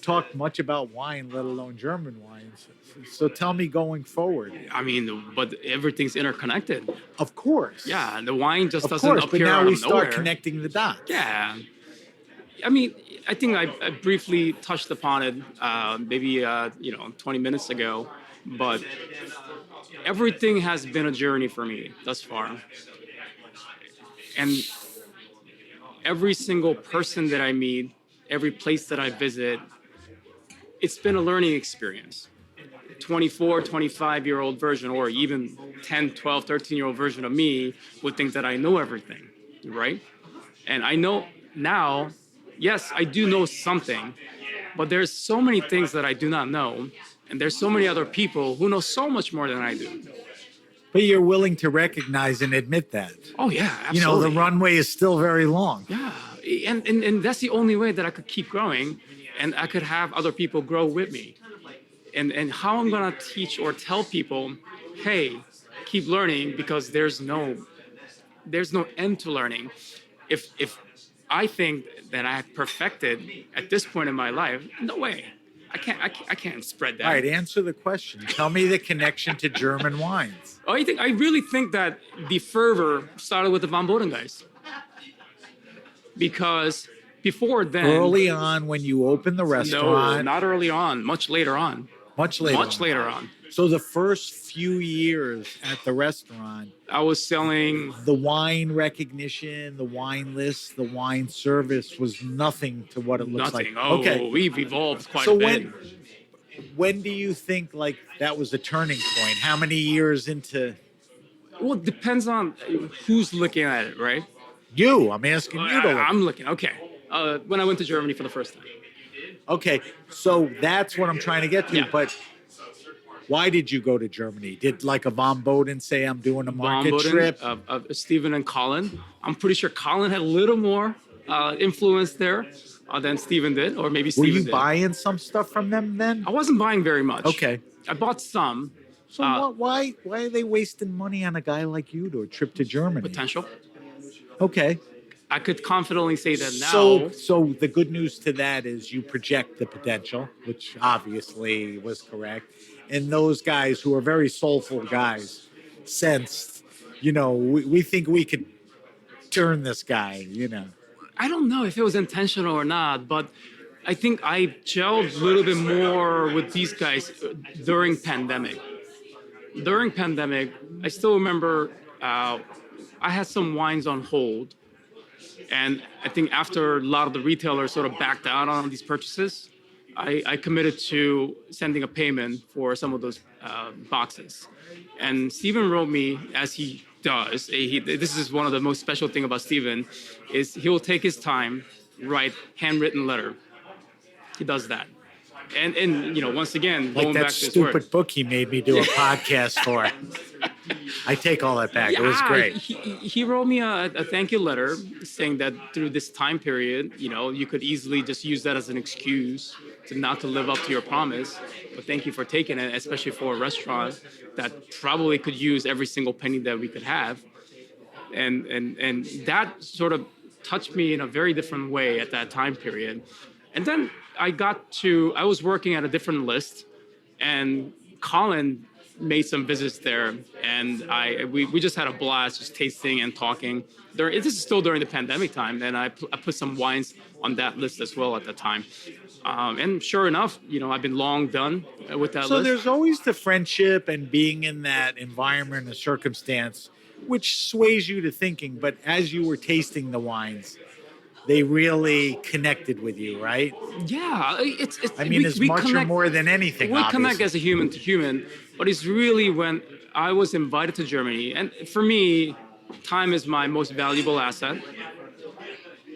talked much about wine, let alone German wines. So tell me going forward. I mean, but everything's interconnected. Of course. Yeah, the wine just Of doesn't course, but appear now out we of start nowhere. connecting the dots. Yeah. I mean, I think I briefly touched upon it maybe 20 minutes ago, but everything has been a journey for me thus far. And every single person that I meet, every place that I visit, it's been a learning experience. 24, 25-year-old version, or even 10, 12, 13-year-old version of me would think that I know everything, right? And I know now, yes, I do know something, but there's so many things that I do not know, and there's so many other people who know so much more than I do. But you're willing to recognize and admit that. Oh yeah, absolutely. The runway is still very long. Yeah, and that's the only way that I could keep growing, and I could have other people grow with me. And how I'm gonna teach or tell people, hey, keep learning because there's no end to learning. If I think that I have perfected at this point in my life, no way. I can't spread that. All right, answer the question. Tell me the connection to German wines. I really think that the fervor started with the Van Boden guys. Because before then, Early on, when you opened the no, restaurant, not early on, much later on. much later. Much on. later on. So the first few years at the restaurant, I was selling. the wine recognition, the wine list, the wine service was nothing to what it looks Nothing. like. Oh, Okay. we've evolved quite So a bit. when do you think that was a turning point? How many years into Well, it depends on who's looking at it, right? you? I'm asking you to look. I'm looking. Okay. When I went to Germany for the first time. Okay, so that's what I'm trying to get to. Yeah. But why did you go to Germany? Did like a Von Boden say, I'm doing a market Von Boden, trip? Stephen and Colin. I'm pretty sure Colin had a little more influence there than Stephen did, or maybe Were Stephen you did. buying some stuff from them then? I wasn't buying very much. Okay. I bought some So why are they wasting money on a guy like you to a trip to Germany? potential. Okay. I could confidently say that now. So the good news to that is you project the potential, which obviously was correct. and those guys who are very soulful guys sensed, we think we could turn this guy, I don't know if it was intentional or not, but I think I gelled a little bit more with these guys during pandemic. During pandemic, I still remember I had some wines on hold, and I think after a lot of the retailers sort of backed out on these purchases, I committed to sending a payment for some of those boxes. And Stephen wrote me, as he does. This is one of the most special thing about Stephen, is he'll take his time, write handwritten letter. He does that. And once again, Like going that back to his word. stupid book he made me do a podcast for. I take all that back. It was great. He wrote me a thank you letter saying that through this time period, you could easily just use that as an excuse to not to live up to your promise. But thank you for taking it, especially for a restaurant that probably could use every single penny that we could have. And that sort of touched me in a very different way at that time period. And then I was working at a different list, and Colin made some visits there, and we just had a blast just tasting and talking. This is still during the pandemic time, and I put some wines on that list as well at the time. And sure enough, I've been long done with that list. So there's always the friendship and being in that environment and circumstance, which sways you to thinking. But as you were tasting the wines, they really connected with you, right? Yeah, it's. I mean, as much or more than anything. We connect as a human to human, but it's really when I was invited to Germany, and for me, time is my most valuable asset.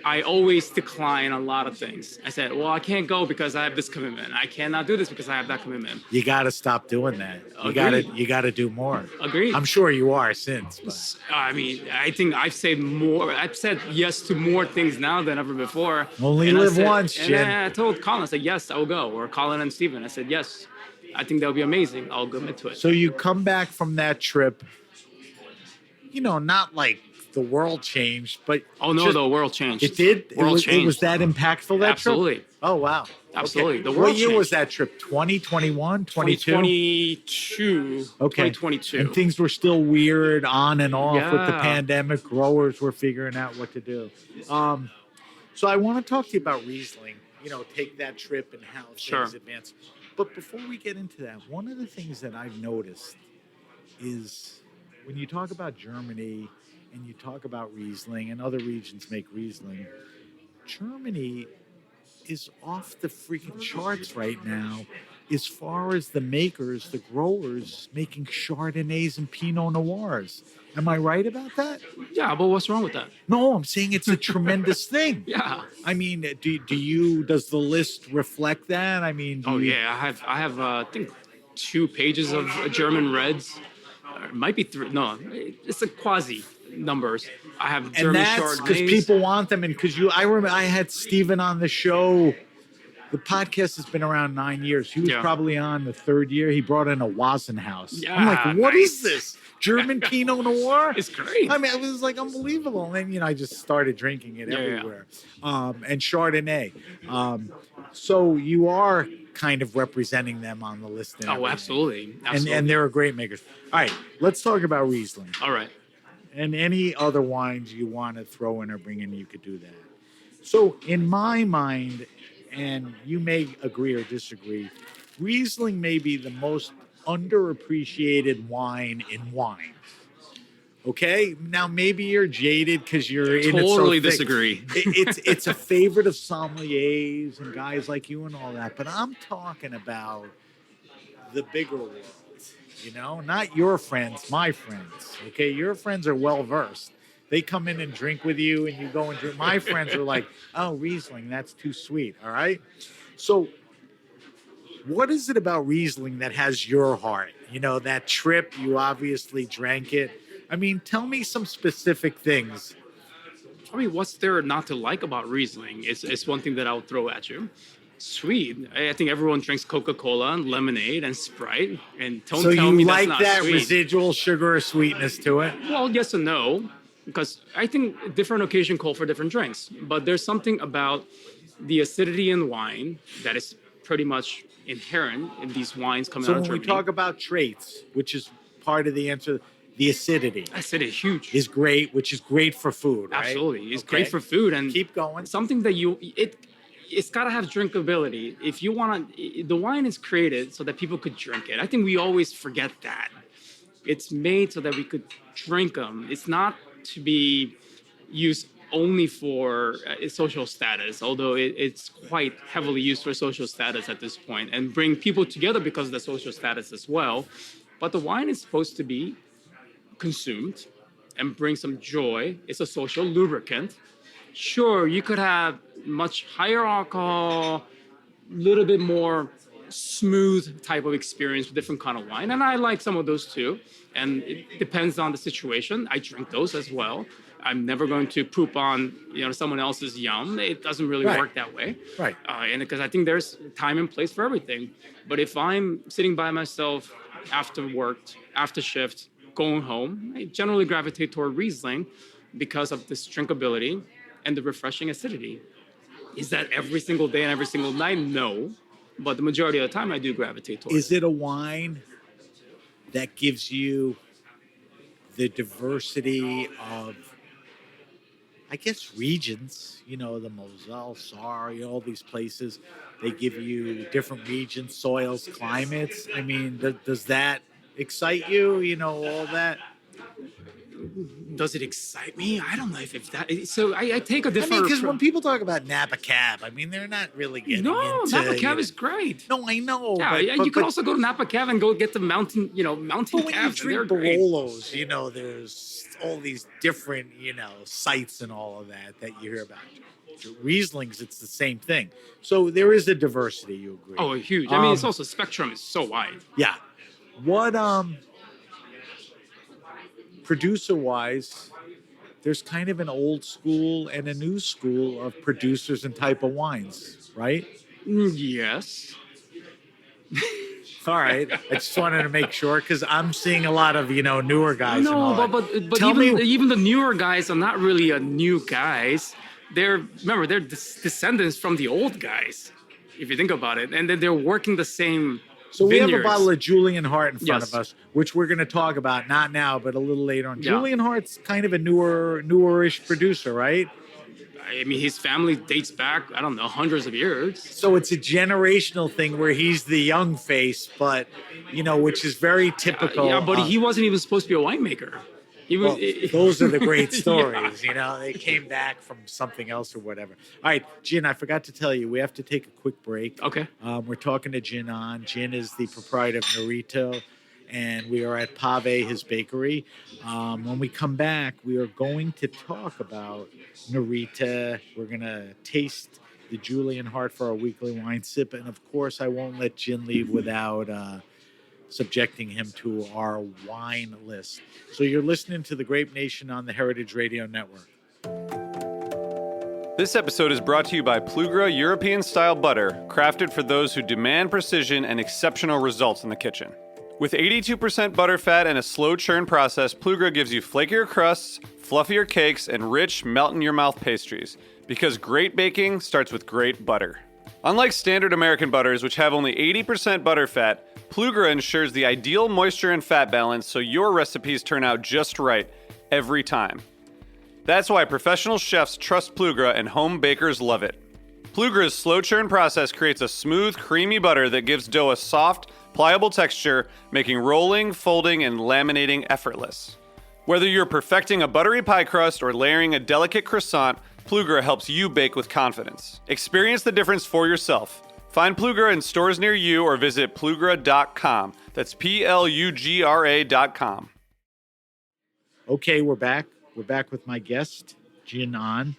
I always decline a lot of things. I said, well, I can't go because I have this commitment. I cannot do this because I have that commitment. You got to stop doing that. You got to do more. Agreed. I'm sure you are since. But. I mean, I think I've said more. I've said yes to more things now than ever before. Only live once, Jin. And I told Colin, I said, yes, I will go. Or Colin and Stephen, I said, yes, I think that would be amazing. I'll commit to it. So you come back from that trip, not like the world changed, but the world changed. It did. Changed. It was that impactful. That Absolutely. Trip? Oh wow. Absolutely. Okay. The world What year changed. was that trip? 2021, 22? 2022. Okay. 2022. And things were still weird on and off with the Yeah. pandemic. Growers were figuring out what to do. So I want to talk to you about Riesling. Take that trip and how things advance. But before we get into that, one of the things that I've noticed is when you talk about Germany and you talk about Riesling, and other regions make Riesling, Germany is off the freaking charts right now as far as the makers, the growers, making Chardonnays and Pinot Noirs. Am I right about that? Yeah, but what's wrong with that? No, I'm saying it's a tremendous thing. Yeah. I mean, does the list reflect that? I mean, I have I think 2 pages of German reds. It might be 3. No, it's a quasi numbers. I have and German that's because Chardonnays. people want them, and because I remember I had Stephen on the show. The podcast has been around 9 years. He was probably on the 3rd year. He brought in a Wasenhaus. Yeah, I'm like, what is nice. this? German Pinot Noir? It's great. I mean, it was like unbelievable. And then, I just started drinking it everywhere. And Chardonnay. So you are kind of representing them on the list. Oh, absolutely. And they're great makers. All right, let's talk about Riesling. All right. And any other wines you want to throw in or bring in, you could do that. So in my mind, and you may agree or disagree, Riesling may be the most underappreciated wine in wine. Okay? Now, maybe you're jaded because you're in it so Totally thick. disagree. It's a favorite of sommeliers and guys like you and all that, but I'm talking about the bigger world. Not your friends, my friends. Okay, your friends are well versed. They come in and drink with you, and you go and drink. My friends are like, "Oh, Riesling, that's too sweet." All right. So, what is it about Riesling that has your heart? That trip, you obviously drank it. I mean, tell me some specific things. I mean, what's there not to like about Riesling? It's one thing that I'll throw at you. Sweet. I think everyone drinks Coca-Cola and lemonade and Sprite, and don't tell me that's not that sweet. residual sugar or sweetness to it? Well, yes and no, because I think different occasion call for different drinks. But there's something about the acidity in wine that is pretty much inherent in these wines coming So out of when we Germany. talk about traits, which is part of the answer, the acidity I said it's huge. is great, which is great for food, right? Absolutely, it's Okay. great for food and Keep going. something that it's got to have drinkability. If you want to, the wine is created so that people could drink it. I think we always forget that. It's made so that we could drink them. It's not to be used only for social status, although it's quite heavily used for social status at this point and bring people together because of the social status as well. But the wine is supposed to be consumed and bring some joy. It's a social lubricant. Sure, you could have much higher alcohol, little bit more smooth type of experience with different kind of wine, and I like some of those too. And it depends on the situation. I drink those as well. I'm never going to poop on someone else's yum. It doesn't really Right. work that way. Right. And because I think there's time and place for everything. But if I'm sitting by myself after work, after shift, going home, I generally gravitate toward Riesling because of this drinkability and the refreshing acidity. Is that every single day and every single night? No. But the majority of the time, I do gravitate towards Is it a wine that gives you the diversity of, I guess, regions? The Moselle, Saar, all these places. They give you different regions, soils, climates. I mean, does that excite you? All that. Does it excite me? I don't know if that. So I take a I different. mean, because when people talk about Napa Cab, I mean, they're not really getting no, into, Napa Cab is great. No, I know. Yeah, but you could also go to Napa Cab and go get the mountain But when you cabs. And they're drink great. Barolos, there's all these different, sites and all of that you hear about. Rieslings, it's the same thing. So there is a diversity, you agree? Oh, huge. I mean, it's also spectrum is so wide. Yeah. What producer-wise, there's kind of an old school and a new school of producers and type of wines, right? Yes. All right. I just wanted to make sure because I'm seeing a lot of, newer guys. and all No, that. but Tell me, even the newer guys are not really a new guys. They're descendants from the old guys, if you think about it, and then they're working the same. so we have a vineyards. bottle of Julian Hart in front Yes. of us, which we're going to talk about, not now, but a little later on. Yeah. Julian Hart's kind of a newerish producer, right? I mean, his family dates back, I don't know, hundreds of years. So it's a generational thing where he's the young face, but, which is very typical. Yeah, but he wasn't even supposed to be a winemaker. He was. Well, those are the great stories, They came back from something else or whatever. All right, Jin, I forgot to tell you, we have to take a quick break. Okay. We're talking to Jin Ahn. Jin is the proprietor of Noreetuh, and we are at Pave, his bakery. When we come back, we are going to talk about Noreetuh. We're going to taste the Julian Hart for our weekly wine sip. And, of course, I won't let Jin leave without subjecting him to our wine list. So you're listening to The Grape Nation on the Heritage Radio Network. This episode is brought to you by Plugra European-style butter, crafted for those who demand precision and exceptional results in the kitchen. With 82% butter fat and a slow churn process, Plugra gives you flakier crusts, fluffier cakes, and rich, melt-in-your-mouth pastries. Because great baking starts with great butter. Unlike standard American butters, which have only 80% butter fat, Plugra ensures the ideal moisture and fat balance so your recipes turn out just right every time. That's why professional chefs trust Plugra and home bakers love it. Plugra's slow churn process creates a smooth, creamy butter that gives dough a soft, pliable texture, making rolling, folding, and laminating effortless. Whether you're perfecting a buttery pie crust or layering a delicate croissant, Plugra helps you bake with confidence. Experience the difference for yourself. Find Plugra in stores near you or visit plugra.com. That's Plugra.com. Okay, we're back. We're back with my guest, Jin Ahn.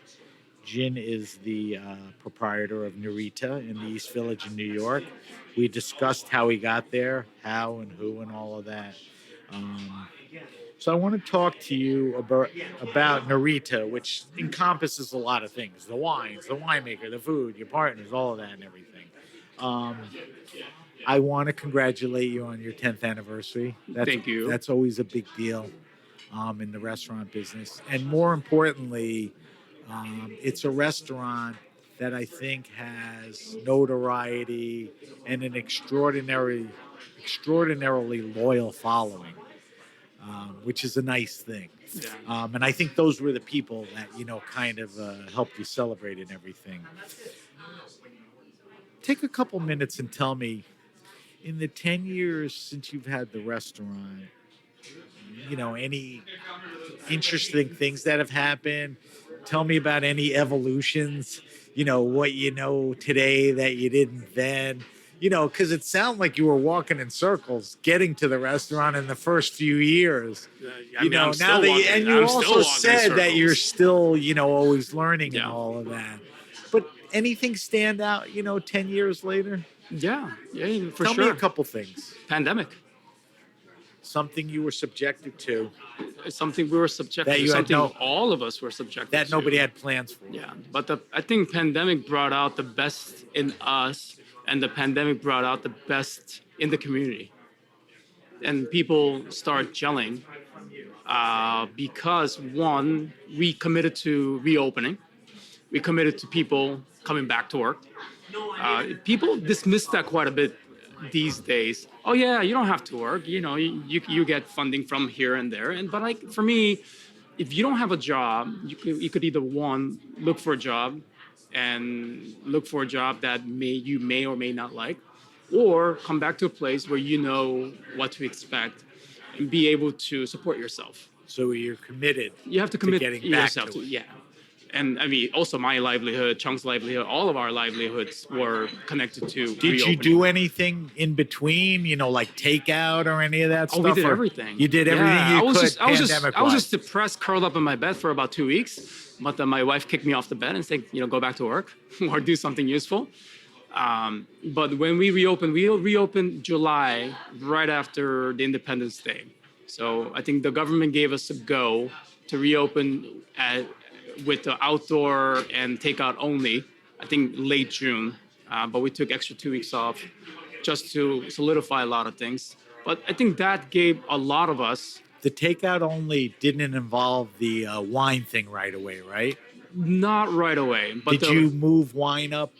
Jin is the proprietor of Noreetuh in the East Village in New York. We discussed how he got there, how and who and all of that. So I want to talk to you about Noreetuh, which encompasses a lot of things. The wines, the winemaker, the food, your partners, all of that and everything. I want to congratulate you on your 10th anniversary. Thank you. That's always a big deal in the restaurant business. And more importantly, it's a restaurant that I think has notoriety and an extraordinarily loyal following, which is a nice thing. Yeah. And I think those were the people that, kind of helped you celebrate and everything. Take a couple minutes and tell me, in the 10 years since you've had the restaurant, any interesting things that have happened. Tell me about any evolutions, what you know today that you didn't then, because it sounded like you were walking in circles getting to the restaurant in the first few years. I'm now still that walking- and you I'm still also walking in said that you're circles. still, always learning and Yeah. all of that. But anything stand out, 10 years later? Yeah, for Tell sure. me a couple things. Pandemic. Something you were subjected to It's something we were subjected That to. you had Something all of us were subjected that to. nobody had plans for. Yeah, but I think pandemic brought out the best in us, and the pandemic brought out the best in the community. And people start gelling because one, we committed to reopening. We committed to people coming back to work. People dismiss that quite a bit these days. Oh yeah, you don't have to work. You get funding from here and there. But like for me, if you don't have a job, you could either one, look for a job and look for a job that you may or may not like, or come back to a place where you know what to expect and be able to support yourself. So you're committed. You have to commit getting back yourself to it. yeah. And I mean, also my livelihood, Chung's livelihood, all of our livelihoods were connected to Did you reopening. do anything in between? Like takeout or any of that Oh, stuff? we did or everything. You did everything Yeah, you I was could. just, I was just pandemic-wise? depressed, curled up in my bed for about 2 weeks. But then my wife kicked me off the bed and said, go back to work or do something useful. But when we reopened July right after the Independence Day. So I think the government gave us a go to reopen with the outdoor and takeout only, I think late June. But we took extra 2 weeks off just to solidify a lot of things. But I think that gave a lot of us. The takeout only didn't involve the wine thing right away, right? Not right away. But Did you move wine up,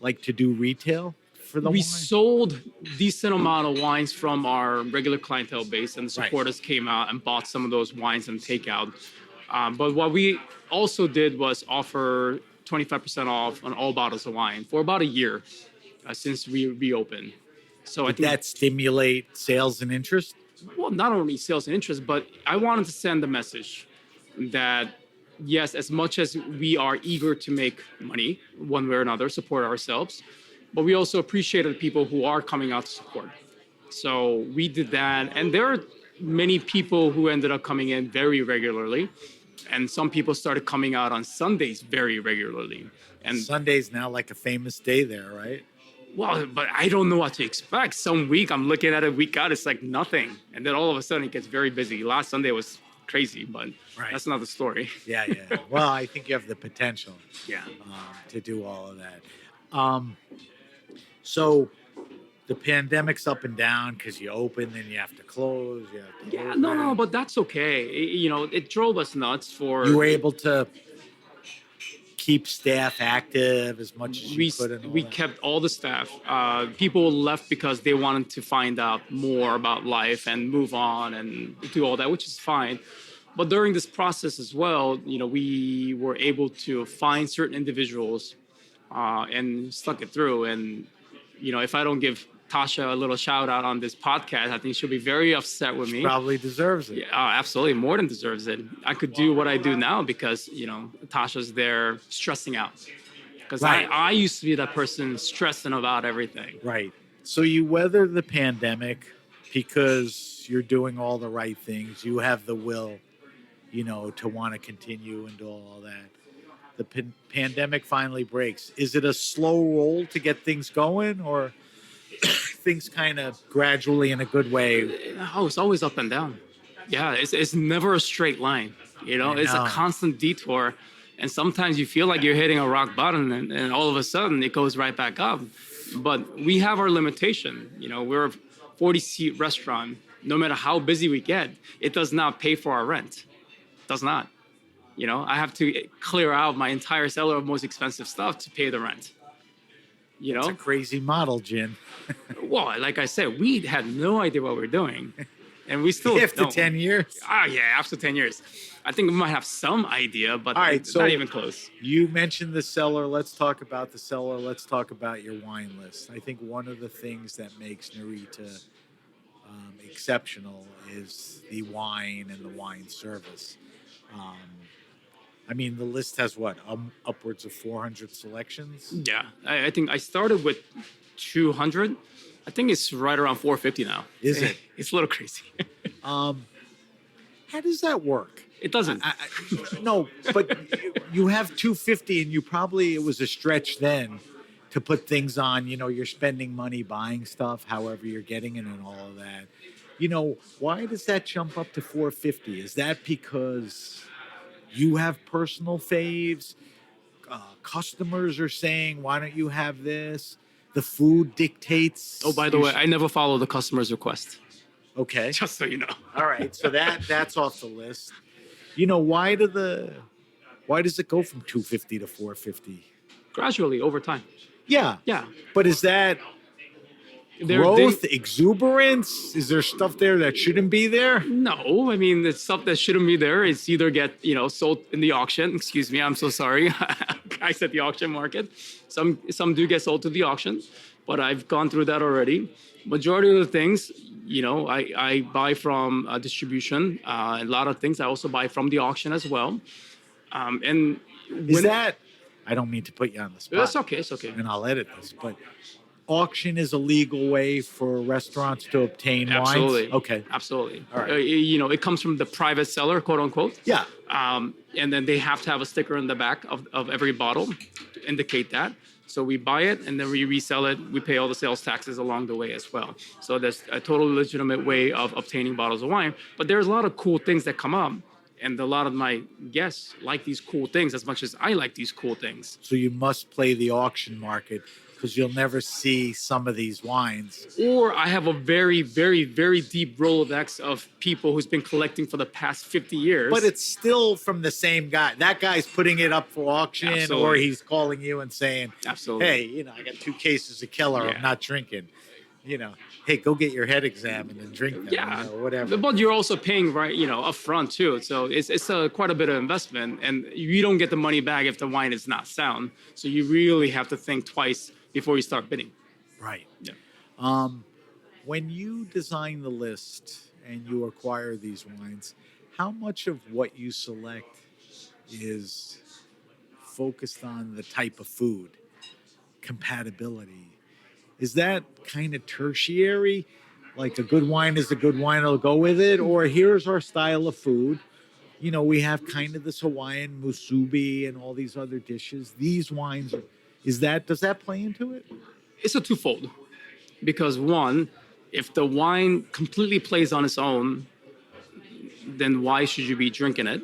like to do retail for the we wine? sold decent amount of wines from our regular clientele base, and the supporters came out and bought some of those wines and takeout. But what we also did was offer 25% off on all bottles of wine for about a year since we reopened. So Did that stimulate sales and interest? well, not only sales and interest, but I wanted to send the message that yes, as much as we are eager to make money one way or another, support ourselves, but we also appreciated the people who are coming out to support. So we did that, and there are many people who ended up coming in very regularly, and some people started coming out on Sundays very regularly. And Sunday's now like a famous day there, right? well, but I don't know what to expect. Some week I'm looking at it, week out, it's like nothing. And then all of a sudden it gets very busy. Last Sunday was crazy, but that's another story. Yeah. Well, I think you have the potential to do all of that. So the pandemic's up and down because you open, then you have to close. No, but that's okay. It drove us nuts for... You were able to keep staff active as much as you could. We kept all the staff. People left because they wanted to find out more about life and move on and do all that, which is fine. But during this process as well, we were able to find certain individuals and stuck it through. And, if I don't give Tasha a little shout out on this podcast, I think she'll be very upset with me. Probably deserves it. Yeah, absolutely, more than deserves it. I could do what I do now because Tasha's there stressing out. Because I used to be that person stressing about everything. Right. So you weather the pandemic because you're doing all the right things. You have the will, to want to continue and do all that. The pandemic finally breaks. Is it a slow roll to get things going, or things kind of gradually in a good way? Oh, it's always up and down. Yeah, it's never a straight line. It's a constant detour. And sometimes you feel like you're hitting a rock bottom and all of a sudden it goes right back up. But we have our limitation. We're a 40-seat restaurant. No matter how busy we get, it does not pay for our rent. It does not. I have to clear out my entire cellar of most expensive stuff to pay the rent. It's a crazy model, Jin. Well, like I said, we had no idea what we are doing, and we still After don't. 10 years. Yeah, after 10 years. I think we might have some idea, but All right, it's so not even close. You mentioned the cellar. Let's talk about the cellar. Let's talk about your wine list. I think one of the things that makes Noreetuh exceptional is the wine and the wine service. Um, I mean, the list has what, upwards of 400 selections? Yeah, I think I started with 200. I think it's right around 450 now. Is it? It's a little crazy. How does that work? It doesn't. No, but you have 250, and it was a stretch then to put things on. You're spending money buying stuff, however you're getting it, and all of that. Why does that jump up to 450? Is that because you have personal faves? Customers are saying, why don't you have this? The food dictates. Oh, by the way, I never follow the customer's request. Okay. Just so you know. All right. So that's off the list. Why does it go from 250 to 450? Gradually over time. Yeah. Yeah. But is that growth, exuberance? Is there stuff there that shouldn't be there? No, I mean, the stuff that shouldn't be there is either get, sold in the auction. Excuse me, I'm so sorry. I said the auction market. Some do get sold to the auction, but I've gone through that already. Majority of the things, I buy from distribution. A lot of things I also buy from the auction as well. And I don't mean to put you on the spot. That's okay. It's okay. And I'll edit this, but auction is a legal way for restaurants to obtain Absolutely. wines? Okay. Absolutely. All right. It comes from the private seller, quote unquote. Yeah. And then they have to have a sticker in the back of every bottle to indicate that. So we buy it and then we resell it. We pay all the sales taxes along the way as well. So there's a totally legitimate way of obtaining bottles of wine. But there's a lot of cool things that come up. And a lot of my guests like these cool things as much as I like these cool things. So you must play the auction market because you'll never see some of these wines. Or I have a very, very, very deep Rolodex of people who's been collecting for the past 50 years. But it's still from the same guy. That guy's putting it up for auction. Absolutely. Or he's calling you and saying, Absolutely. Hey, I got 2 cases of Keller. I'm not drinking. Hey, go get your head examined and drink them. Yeah, whatever. But you're also paying up front too. So it's quite a bit of investment, and you don't get the money back if the wine is not sound. So you really have to think twice before you start bidding. Right. Yeah. When you design the list and you acquire these wines, how much of what you select is focused on the type of food, compatibility? Is that kind of tertiary? Like a good wine is a good wine, it'll go with it? Or here's our style of food. We have kind of this Hawaiian musubi and all these other dishes. These wines, does that play into it? It's a twofold. Because one, if the wine completely plays on its own, then why should you be drinking it?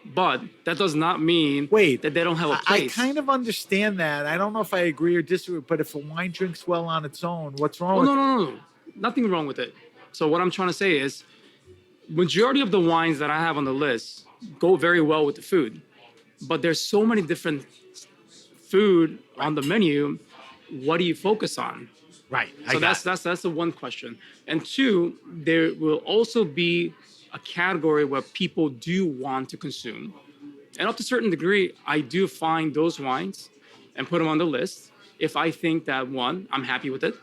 But that does not mean that they don't have a place. I kind of understand that. I don't know if I agree or disagree, but if a wine drinks well on its own, what's wrong with it? No. Nothing wrong with it. So what I'm trying to say is, majority of the wines that I have on the list go very well with the food. But there's so many different food on the menu. What do you focus on? Right. So that's the one question. And two, there will also be a category where people do want to consume. And up to a certain degree, I do find those wines and put them on the list if I think that, one, I'm happy with it.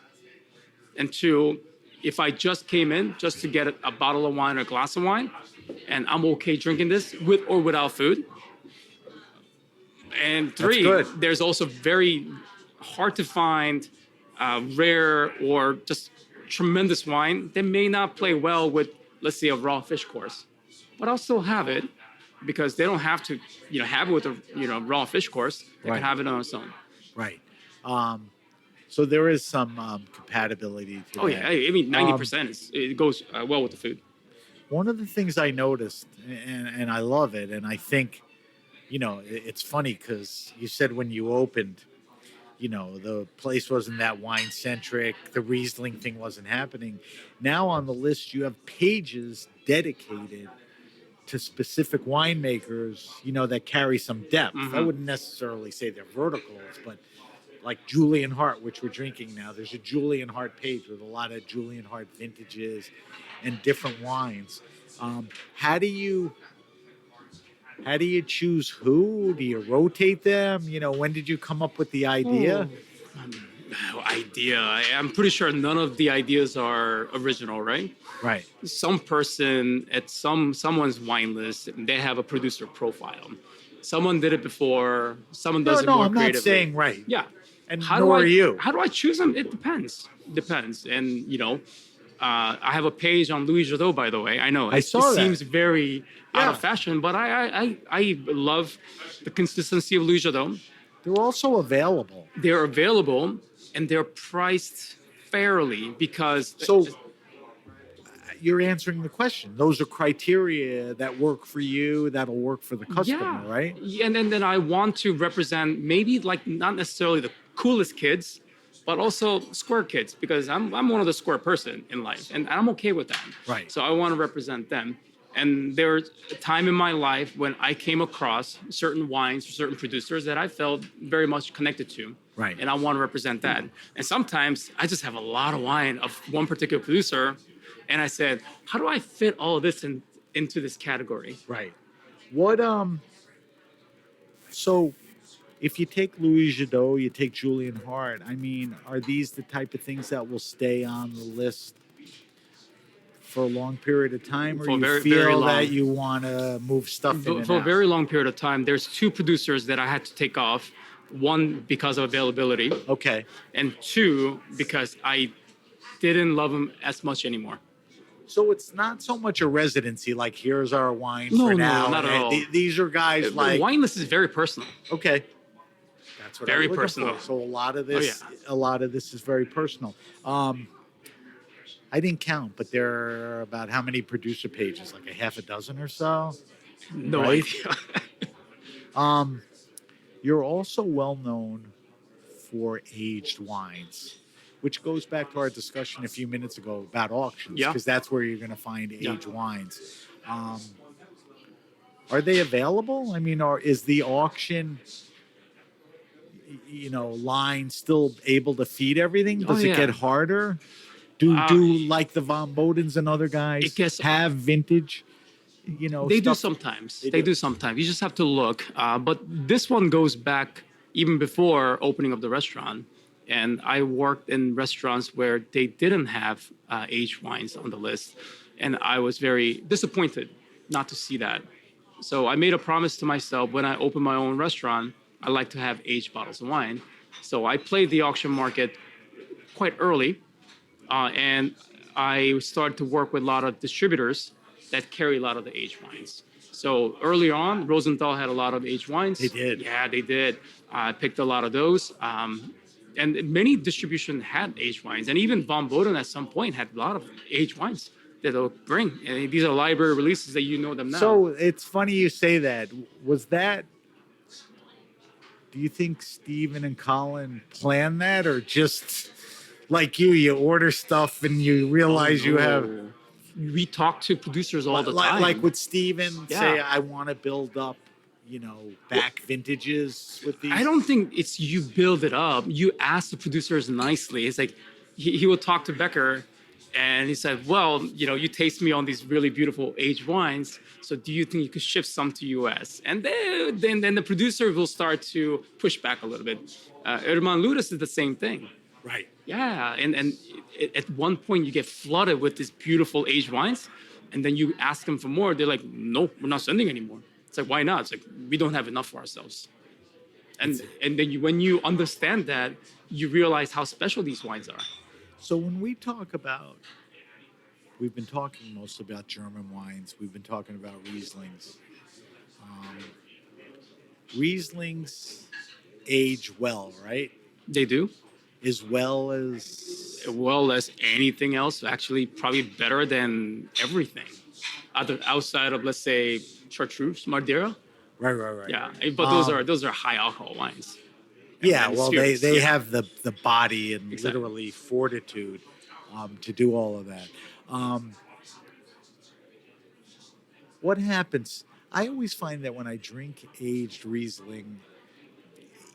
And two, if I just came in just to get a bottle of wine or a glass of wine, and I'm okay drinking this with or without food. And three, there's also very hard to find rare or just tremendous wine that may not play well with, let's say, a raw fish course. But I'll still have it because they don't have to, have it with a, raw fish course. They can have it on its own. Right. So there is some compatibility to that. Yeah. I mean, 90% it goes well with the food. One of the things I noticed, and I love it, and I think, it's funny because you said when you opened, the place wasn't that wine-centric, the Riesling thing wasn't happening. Now on the list, you have pages dedicated to specific winemakers, that carry some depth. I Mhm. wouldn't necessarily say they're verticals, but like Julian Hart, which we're drinking now. There's a Julian Hart page with a lot of Julian Hart vintages and different wines. Um, how do you choose who? Do you rotate them? When did you come up with the idea? Idea. I'm pretty sure none of the ideas are original, right? Right. Some person at someone's wine list, they have a producer profile. Someone did it before. Someone does it No, more I'm not creatively. saying right. Yeah. And How nor do I, are you. How do I choose them? It depends. And I have a page on Louis Jadot, by the way. I know I saw it that. seems very out Yeah. of fashion, but I love the consistency of Louis Jadot. They're also available. They're available and they're priced fairly because So you're answering the question. Those are criteria that work for you, that'll work for the customer, right? Yeah, and then I want to represent maybe like not necessarily the coolest kids, but also square kids because I'm one of the square person in life, and I'm okay with that. Right. So I want to represent them. And there's a time in my life when I came across certain wines or certain producers that I felt very much connected to. Right. And I want to represent that. And sometimes I just have a lot of wine of one particular producer. And I said, how do I fit all of this into this category? Right. What so if you take Louis Jadot, you take Julian Hart, I mean, are these the type of things that will stay on the list for a long period of time, or For you very, feel very long. that you want to move stuff in and For a out? very long period of time, there's two producers that I had to take off. One, because of availability, Okay. and two, because I didn't love them as much anymore. So it's not so much a residency, like here's our wine No, for no, now. not at all. These are guys The like, wine list is very personal. okay, that's what Very I'm looking personal. for. So a lot of Oh, this, yeah. a lot of this is very personal. I didn't count, but there are about how many producer pages? Like a half a dozen or so. No Right? idea. You're also well known for aged wines, which goes back to our discussion a few minutes ago about auctions, Yeah. because that's where you're going to find Yeah. aged wines. Are they available? I mean, is the auction, line still able to feed everything? Does it yeah. get harder? Do like the Von Bodens and other guys It gets- have vintage? They do stuff? sometimes. They They do. do sometimes. You just have to look. But this one goes back even before opening of the restaurant. And I worked in restaurants where they didn't have aged wines on the list. And I was very disappointed not to see that. So I made a promise to myself when I open my own restaurant, I like to have aged bottles of wine. So I played the auction market quite early. And I started to work with a lot of distributors that carry a lot of the aged wines. So early on, Rosenthal had a lot of aged wines. They did. Yeah, they did. I picked a lot of those. And many distribution had aged wines. And even Von Boden at some point had a lot of aged wines that they'll bring. And these are library releases that you know them now. So it's funny you say that. Do you think Steven and Colin planned that, or just like you order stuff and you realize you have, We talk to producers all the time. like with Steven, say, Yeah. I want to build up, back vintages with these? I don't think it's you build it up. You ask the producers nicely. It's like he would talk to Becker and he said, well, you taste me on these really beautiful aged wines. So do you think you could ship some to US? And then the producer will start to push back a little bit. Herman Ludus is the same thing. Right. Yeah, and at one point you get flooded with these beautiful aged wines, and then you ask them for more. They're like, "No, we're not sending anymore." It's like, why not? It's like we don't have enough for ourselves. And then when you understand that, you realize how special these wines are. So when we talk about, we've been talking mostly about German wines. We've been talking about Rieslings. Rieslings age well, right? They do, As well as anything else. Actually, probably better than everything, outside of, let's say, Chartreuse, Madeira. right. Yeah, but those are high alcohol wines. Yeah, and well, spirits, they yeah. have the body and Exactly. literally fortitude to do all of that. what happens? I always find that when I drink aged Riesling,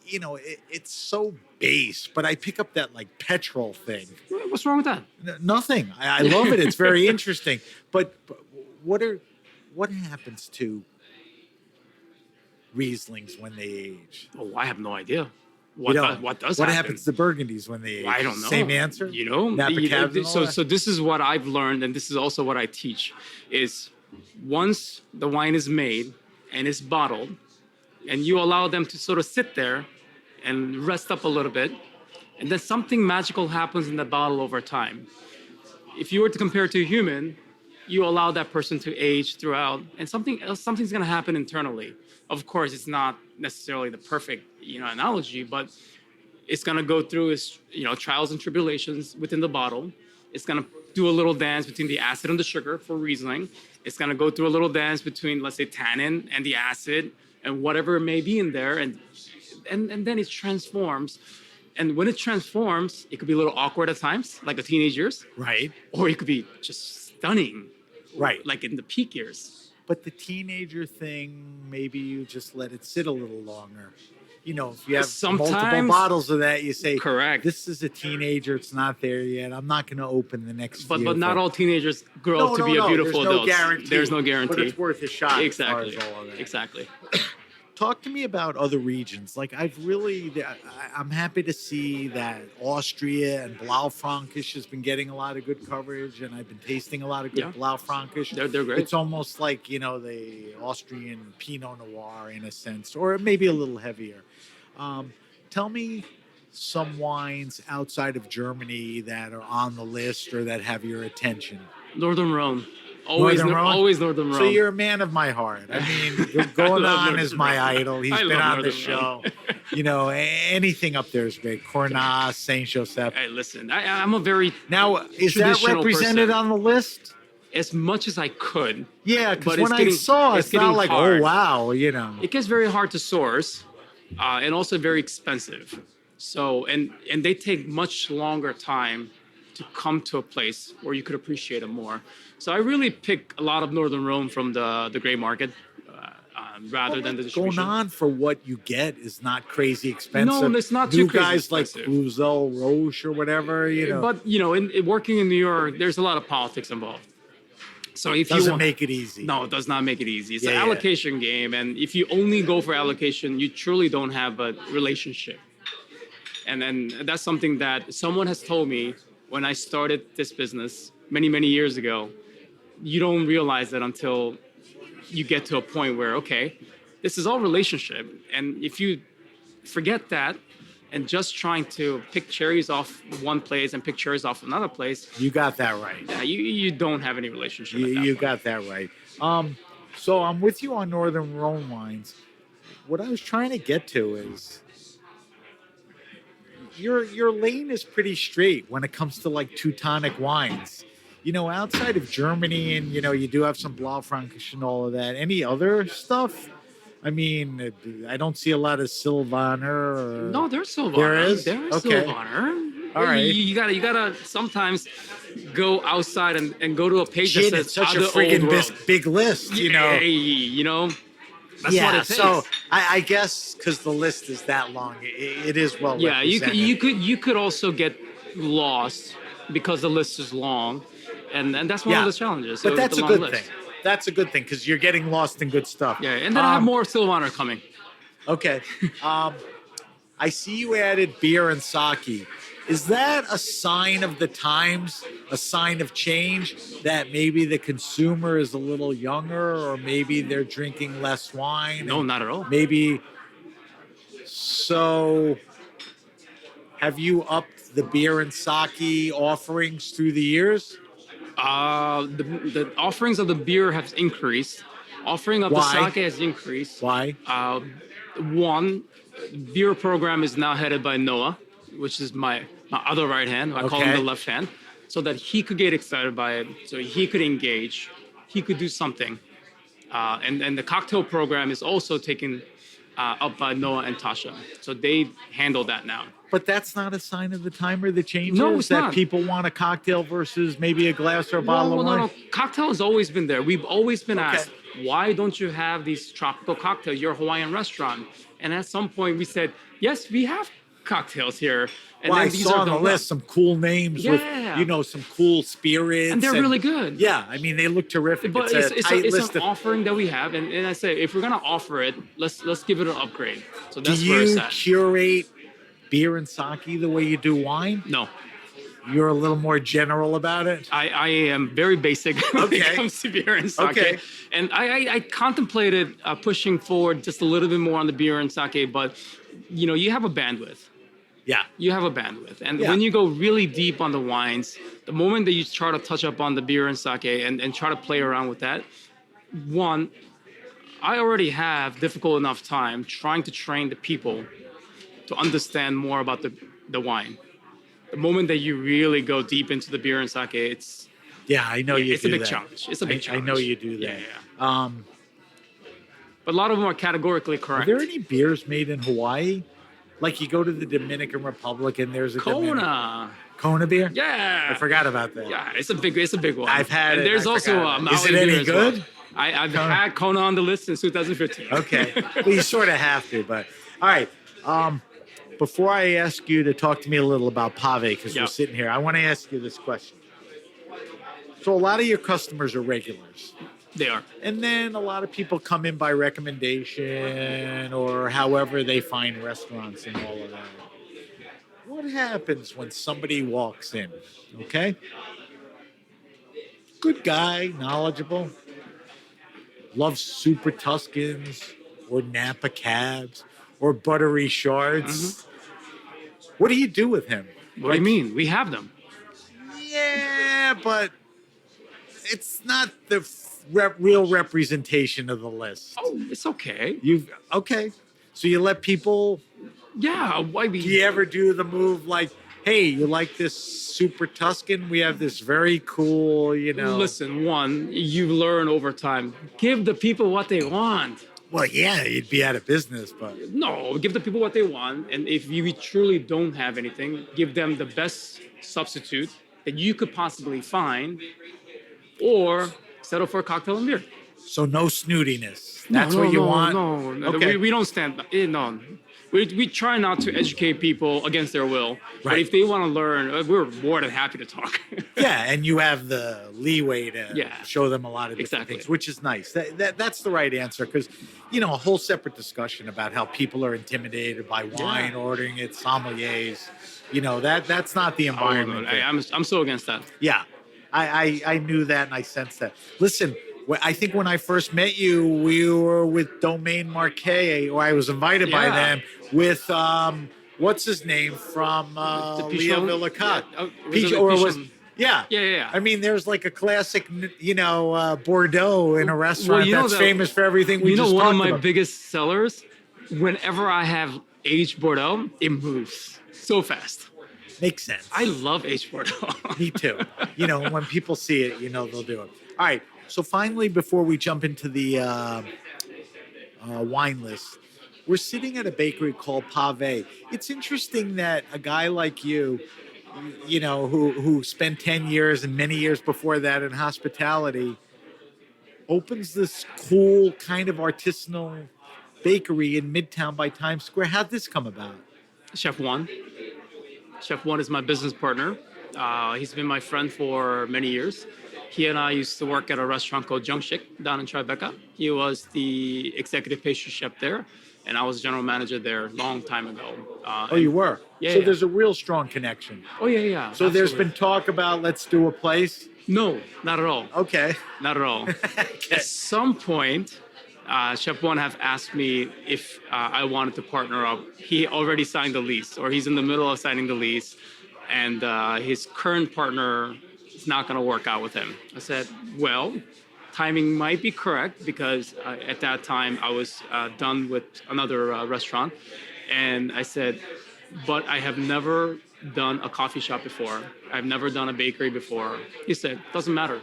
it's so base, but I pick up that like petrol thing. What's wrong with that? Nothing. I love it. It's very interesting. But what happens to Rieslings when they age? Oh, I have no idea. What What happens to Burgundies when they age? I don't know. Same answer. Napa You know, Cabs and all that? so this is what I've learned, and this is also what I teach: is once the wine is made and it's bottled, and you allow them to sort of sit there and rest up a little bit, and then something magical happens in the bottle over time. If you were to compare it to a human, you allow that person to age throughout, and something's going to happen internally. Of course, it's not necessarily the perfect analogy, but it's going to go through its trials and tribulations within the bottle. It's going to do a little dance between the acid and the sugar for Riesling. It's going to go through a little dance between, let's say, tannin and the acid and whatever may be in there, and then it transforms. And when it transforms, it could be a little awkward at times, like the teenage years, Right. or it could be just stunning, Right. like in the peak years. But the teenager thing, maybe you just let it sit a little longer. If you have multiple Sometimes- bottles of that, you say, Correct. This is a teenager. It's not there yet. I'm not going to open the next But few. not all teenagers grow up to be a beautiful There's no adults. guarantee. There's no guarantee. But it's worth a shot. Exactly. As far as all of that. Exactly. Talk to me about other regions. Like I'm happy to see that Austria and Blaufränkisch has been getting a lot of good coverage, and I've been tasting a lot of good Yeah. Blaufränkisch. They're great. It's almost like the Austrian Pinot Noir in a sense, or maybe a little heavier. Tell me some wines outside of Germany that are on the list or that have your attention. Northern Rhone. Always Northern Rhone? always Northern Rhone. So you're a man of my heart. I mean, Going love On is Northern my Rhone. idol. He's I been love on the Northern show. Rhone. Anything up there is great. Cornas, Saint Joseph. Hey, listen, I'm a very Now, is that traditional represented person. on the list? as much as I could. Yeah, because But when it's I getting- saw it, it's it's not getting like, hard. oh, wow, It gets very hard to source, and also very expensive. So and they take much longer time to come to a place where you could appreciate them more. So I really pick a lot of Northern Rhone from the gray market rather than the Going distribution. on for what you get is not crazy expensive. No, it's not New too crazy guys like expensive. Cluzel, Roche, or whatever, But in working in New York, there's a lot of politics involved. So if you doesn't want, make it easy. no, it does not make it easy. It's Yeah, an yeah. allocation game, and if you only go for allocation, you truly don't have a relationship. And then that's something that someone has told me when I started this business many years ago. You don't realize that until you get to a point where, okay, this is all relationship, and if you forget that and just trying to pick cherries off one place and pick cherries off another place, You got that right. you don't have any relationship. You, at that you point. got that right. So I'm with you on Northern Rhone wines. What I was trying to get to is your lane is pretty straight when it comes to like Teutonic wines. Outside of Germany, and you do have some Blaufränkisch and all of that. Any other stuff? I mean, I don't see a lot of Sylvaner. Or... No, there's Sylvaner. There is? There is Okay. Sylvaner. All right. You gotta sometimes go outside and go to a page Shit, that it's says such a other old freaking world. big list, Hey, that's yeah, what it takes. so I guess because the list is that long, it is well Yeah, represented. you could also get lost because the list is long, and that's one of the challenges. But of that's the a long good list. thing. That's a good thing because you're getting lost in good stuff. Yeah, and then I have more Sylvaner coming. Okay. I see you added beer and sake. Is that a sign of the times, a sign of change, that maybe the consumer is a little younger, or maybe they're drinking less wine? No, and not at all. Maybe. So, have you upped the beer and sake offerings through the years? The offerings of the beer have increased. Offering of Why? the sake has increased. Why? One, beer program is now headed by Noah, which is my other right hand. I call him Okay. the left hand, so that he could get excited by it, so he could engage, he could do something. And the cocktail program is also taken up by Noah and Tasha, so they handle that now. But that's not a sign of the time or the changes? No, it's that not. people want a cocktail versus maybe a glass or a bottle of wine? No. Cocktail has always been there. We've always been asked, why don't you have these tropical cocktails? You're a Hawaiian restaurant. And at some point we said, yes, we have cocktails here. And Well, I these saw are on the list some cool names with, Yeah. some cool spirits. And they're really good. Yeah, I mean, they look terrific. But it's a tight it's list an of... offering that we have, and I say if we're gonna offer it, let's give it an upgrade. So Do that's where it's you at. curate beer and sake the way you do wine? No, You're a little more general about it? I am very basic when Okay. it comes to beer and sake. Okay. And I contemplated pushing forward just a little bit more on the beer and sake, but you have a bandwidth. Yeah. You have a bandwidth. And Yeah. when you go really deep on the wines, the moment that you try to touch up on the beer and sake and try to play around with that, one, I already have difficult enough time trying to train the people to understand more about the wine. The moment that you really go deep into the beer and sake, it's Yeah, I know you it's do a big that. challenge. It's a big I challenge. know you do that. Yeah. But a lot of them are categorically Are correct. there any beers made in Hawaii? Like you go to the Dominican Republic and there's a Kona. Kona beer? Yeah. I forgot about that. Yeah, it's a big one. I've had and it, there's I also forgot. a Maui Is it beer any as well. good? I've Kona? had Kona on the list since 2015. Okay. Well, you sort of have to, but all right. Before I ask you to talk to me a little about Pave, because Yeah. we're sitting here, I want to ask you this question. So a lot of your customers are regulars. They are. And then a lot of people come in by recommendation or however they find restaurants and all of that. What happens when somebody walks in? Okay? Good guy, knowledgeable, loves Super Tuscans or Napa Cabs or Buttery Shards. What do you do with him? What do you mean? We have them. Yeah, but it's not the real representation of the list. Oh, it's okay. Okay. So you let people... Yeah, why be? Do you ever do the move like, hey, you like this Super Tuscan? We have this very cool, Listen, one, you learn over time. Give the people what they want. Well, yeah, you'd be out of business, but... No, give the people what they want. And if you truly don't have anything, give them the best substitute that you could possibly find, or settle for a cocktail and beer. So no snootiness. That's what you want? No. Okay. We don't stand... No. We try not to educate people against their will. But Right. if they want to learn, we're more than happy to talk. Yeah, and you have the leeway to Yeah. show them a lot of different Exactly. things, which is nice. That's the right answer because, a whole separate discussion about how people are intimidated by wine, ordering it, sommeliers. That's not the environment. I'm so against that. Yeah, I knew that and I sensed that. Listen, I think when I first met you, we were with Domaine Marquet, or I was invited by Yeah. them with what's his name from Leo Pichon? Villacat. Yeah, was it Pichon? Yeah. Yeah. I mean, there's like a classic, Bordeaux in a restaurant that's that- famous for everything we just one of talked my about. biggest sellers, whenever I have aged Bordeaux, it moves so fast. Makes sense. I love aged Bordeaux. Me too. When people see it, they'll do it. All right. So finally, before we jump into the wine list, we're sitting at a bakery called Pave. It's interesting that a guy like you, who spent 10 years and many years before that in hospitality, opens this cool kind of artisanal bakery in Midtown by Times Square. How'd this come about? Chef Juan. Chef Juan is my business partner. He's been my friend for many years. He and I used to work at a restaurant called Jungshik down in Tribeca. He was the executive pastry chef there, and I was general manager there a long time ago. Oh, you were? Yeah, So yeah. there's a real strong connection. Oh, yeah. So there's absolutely. been talk about let's do a place. No, not at all. Okay. Not at all. At some point, Chef Juan have asked me if I wanted to partner up. He already signed the lease, or he's in the middle of signing the lease, and his current partner is not going to work out with him. I said, well, timing might be correct because at that time I was done with another restaurant, and I said, but I have never done a coffee shop before. I've never done a bakery before. He said, doesn't matter.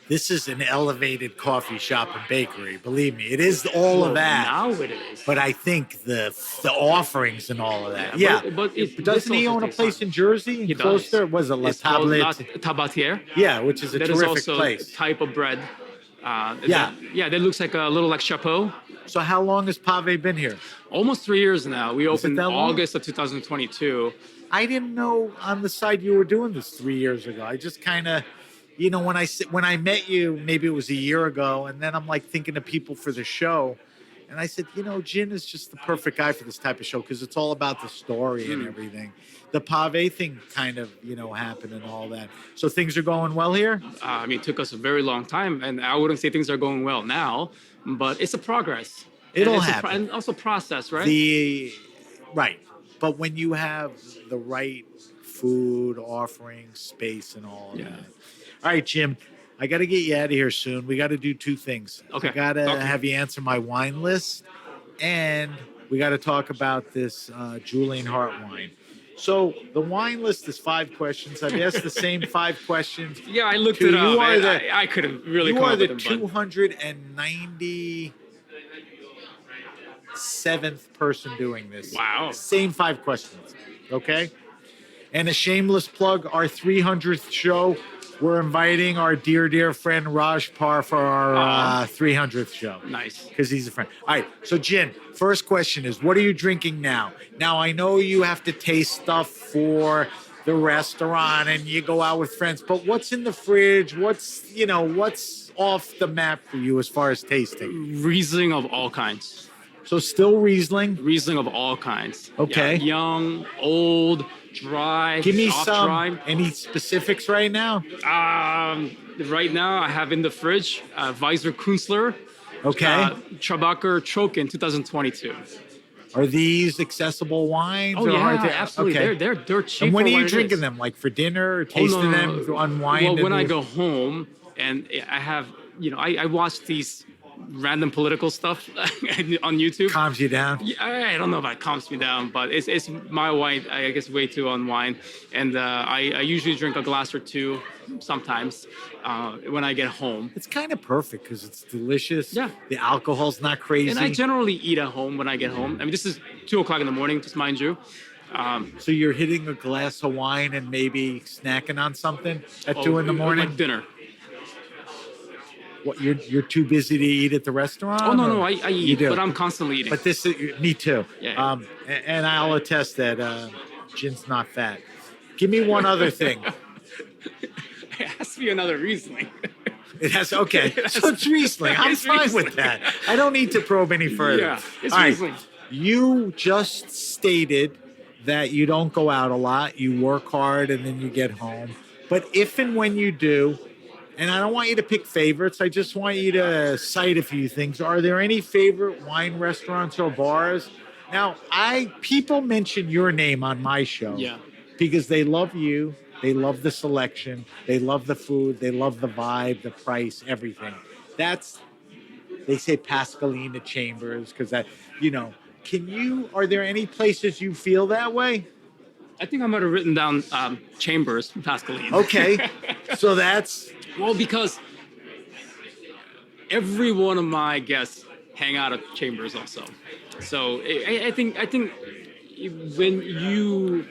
This is an elevated coffee shop and bakery. Believe me, it is all Well, of that. Now it is. But I think the offerings and all of that. Yeah, Yeah. but this Doesn't he also own a takes place time. in Jersey? He Close does. there? Was it La It's called La Tablette? Tabatière. Yeah, which is a That is terrific also place. a type of bread That looks like a little like chapeau. So how long has Pave been here? Almost 3 years now. We opened that long? August of 2022. I didn't know on the side you were doing this 3 years ago. I just kind of, when I met you, maybe it was a year ago, and then I'm like thinking of people for the show. And I said, Jin is just the perfect guy for this type of show because it's all about the story and everything. The Pave thing kind of, happened and all that. So things are going well here? It took us a very long time, and I wouldn't say things are going well now, but it's a progress. It'll and happen. And also process, right? Right. But when you have the right food, offering, space, and all of that. All right, Jim. I got to get you out of here soon. We got to do two things. Okay. I got to have you answer my wine list, and we got to talk about this Julian Hart wine. So the wine list is 5 questions. I've asked the same 5 questions. Yeah, I looked it up. I couldn't really come up with them. You are the 297th person doing this. Wow. Same 5 questions. Okay? And a shameless plug, our 300th show, we're inviting our dear friend Raj Par for our 300th show. Nice. Because he's a friend. All right. So, Jin, first question is, what are you drinking now? Now, I know you have to taste stuff for the restaurant and you go out with friends, but what's in the fridge? What's off the map for you as far as tasting? Riesling of all kinds. So still Riesling? Riesling of all kinds. Okay. Yeah, young, old, dry. Give me some. Dry. Any specifics right now? Right now, I have in the fridge Weiser Kunstler. Okay. Trabacher Trocken 2022. Are these accessible wines? Oh, or yeah, are absolutely. Okay. They're cheap. And when for are you what it drinking is. them? Like for dinner or tasting them to unwind? Well, when I go home and I have, I watch these random political stuff on YouTube. Calms you down? Yeah, I don't know if it calms me down, but it's my wine, I guess, way to unwind. And I usually drink a glass or two sometimes when I get home. It's kind of perfect because it's delicious. Yeah. The alcohol's not crazy. And I generally eat at home when I get home. This is 2:00 in the morning, just mind you. So you're hitting a glass of wine and maybe snacking on something at 2 in the morning? Like dinner. What, you're too busy to eat at the restaurant? Oh, no, I eat, do. but I'm constantly eating. But this is, me too. Yeah. And I'll attest that Jin's not fat. Give me one other thing. It has to be another Riesling. It has, okay. So it's Riesling. I'm fine with that. I don't need to probe any further. Yeah, it's All right. Riesling. You just stated that you don't go out a lot. You work hard and then you get home. But if and when you do, and I don't want you to pick favorites, I just want you to cite a few things. Are there any favorite wine restaurants or bars? Now, people mention your name on my show because they love you. They love the selection. They love the food. They love the vibe, the price, everything. They say Pascalina Chambers because are there any places you feel that way? I think I might have written down Chambers, Pascaline. Okay. So that's... Well, because every one of my guests hang out at Chambers also. So I think when you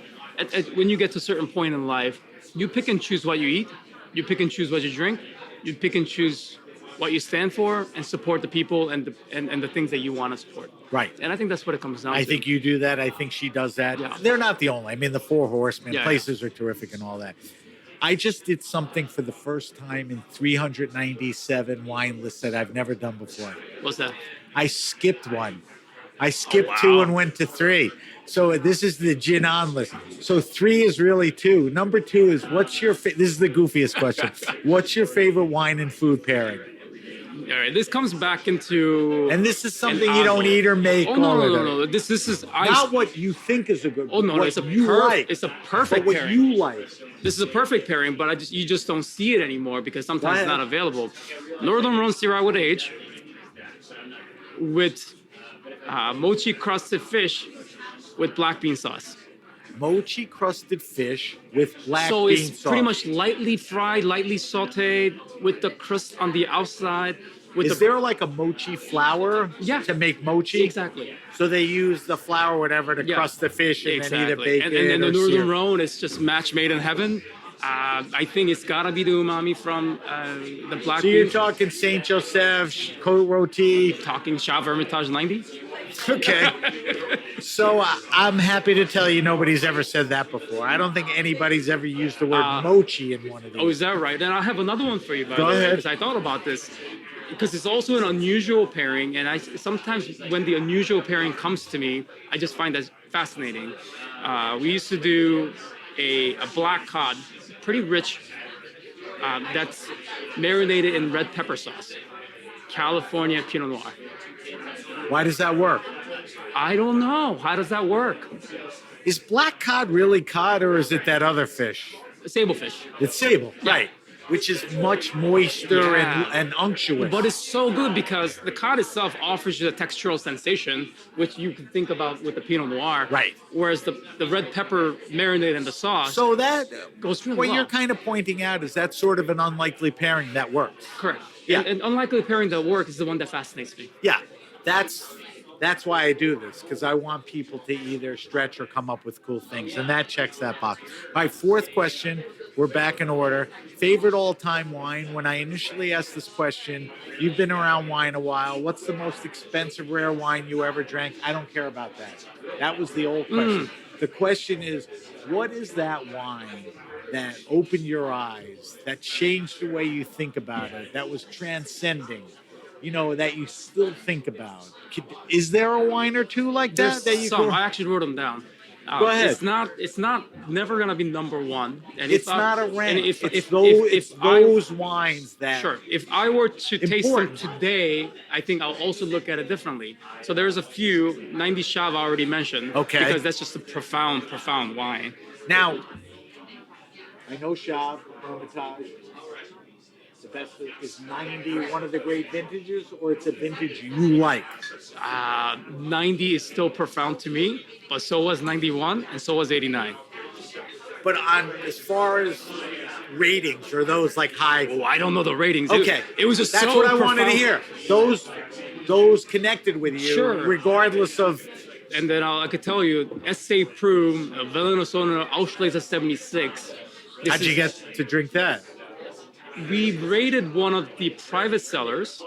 get to a certain point in life, you pick and choose what you eat, you pick and choose what you drink, you pick and choose what you stand for and support the people and the things that you want to support. Right. And I think that's what it comes down to. I think you do that. I think she does that. Yeah. They're not the only. The Four Horsemen, places are terrific and all that. I just did something for the first time in 397 wine lists that I've never done before. What's that? I skipped one. I skipped 2 and went to 3. So this is the Jin Ahn list. So 3 is really 2. Number 2 is this is the goofiest question. What's your favorite wine and food pairing? All right, this comes back into... And this is something you don't eat or make. Oh, no. This is... Not what you think is a good... Oh, no, it's a perfect pairing. What you like. This is a perfect pairing, but you just don't see it anymore because sometimes it's not available. Northern Rhone Syrah with age with mochi crusted fish with black bean sauce. Mochi crusted fish with black bean sauce. So it's pretty much lightly fried, lightly sauteed with the crust on the outside. Is there like a mochi flour to make mochi? Exactly. So they use the flour, whatever, to crust the fish and then either bake it and or the Northern sear. Rhone is just match made in heaven. I think it's gotta be the umami from the black So you're bean. talking Saint Joseph, Cote Roti. Talking Chave Hermitage 90. Okay. So I'm happy to tell you nobody's ever said that before. I don't think anybody's ever used the word mochi in one of these. Oh, is that right? And I have another one for you, by Go the way, ahead. because I thought about this. Because it's also an unusual pairing, and I sometimes when the unusual pairing comes to me, I just find that fascinating. We used to do a black cod, pretty rich, that's marinated in red pepper sauce, California Pinot Noir. Why does that work? I don't know. How does that work? Is black cod really cod, or is it that other fish? Sablefish. It's sable, Yeah. right? Which is much moister Yeah. and unctuous. But it's so good because the cod itself offers you a textural sensation, which you can think about with the Pinot Noir. Right. Whereas the red pepper marinade in the sauce so that goes really what well. you're kind of pointing out is that sort of an unlikely pairing that works. Correct. Yeah. And unlikely pairing that work is the one that fascinates me. Yeah, that's why I do this, because I want people to either stretch or come up with cool things, and that checks that box. All right, fourth question. We're back in order. Favorite all-time wine? When I initially asked this question, you've been around wine a while. What's the most expensive rare wine you ever drank? I don't care about that. That was the old question. The question is, what is that wine that opened your eyes, that changed the way you think about it, that was transcending? That you still think about. Is there a wine or two like There's that you some. could... I actually wrote them down. Go ahead. It's not never gonna be number one. And It's if I- not a and rank. If, It's if, those, if, it's if I- those wines that... Sure. If I were to taste them Important. today, I think I'll also look at it differently. So there's a few. 90 Chav I already mentioned. Okay. Because that's just a profound, profound wine. Now, I know Chave, Hermitage, the best is 90 one of the great vintages, or it's a vintage you like? 90 is still profound to me, but so was 91 and so was 89. But as far as ratings, are those like high? Oh, I don't know the ratings. Okay. It was just That's so what I wanted to profound. hear. Those connected with you, Sure. regardless of... And then I could tell you, Essay Prum, Velenosono, Auschwitz 76. This How'd you is- get to drink that? We raided one of the private sellers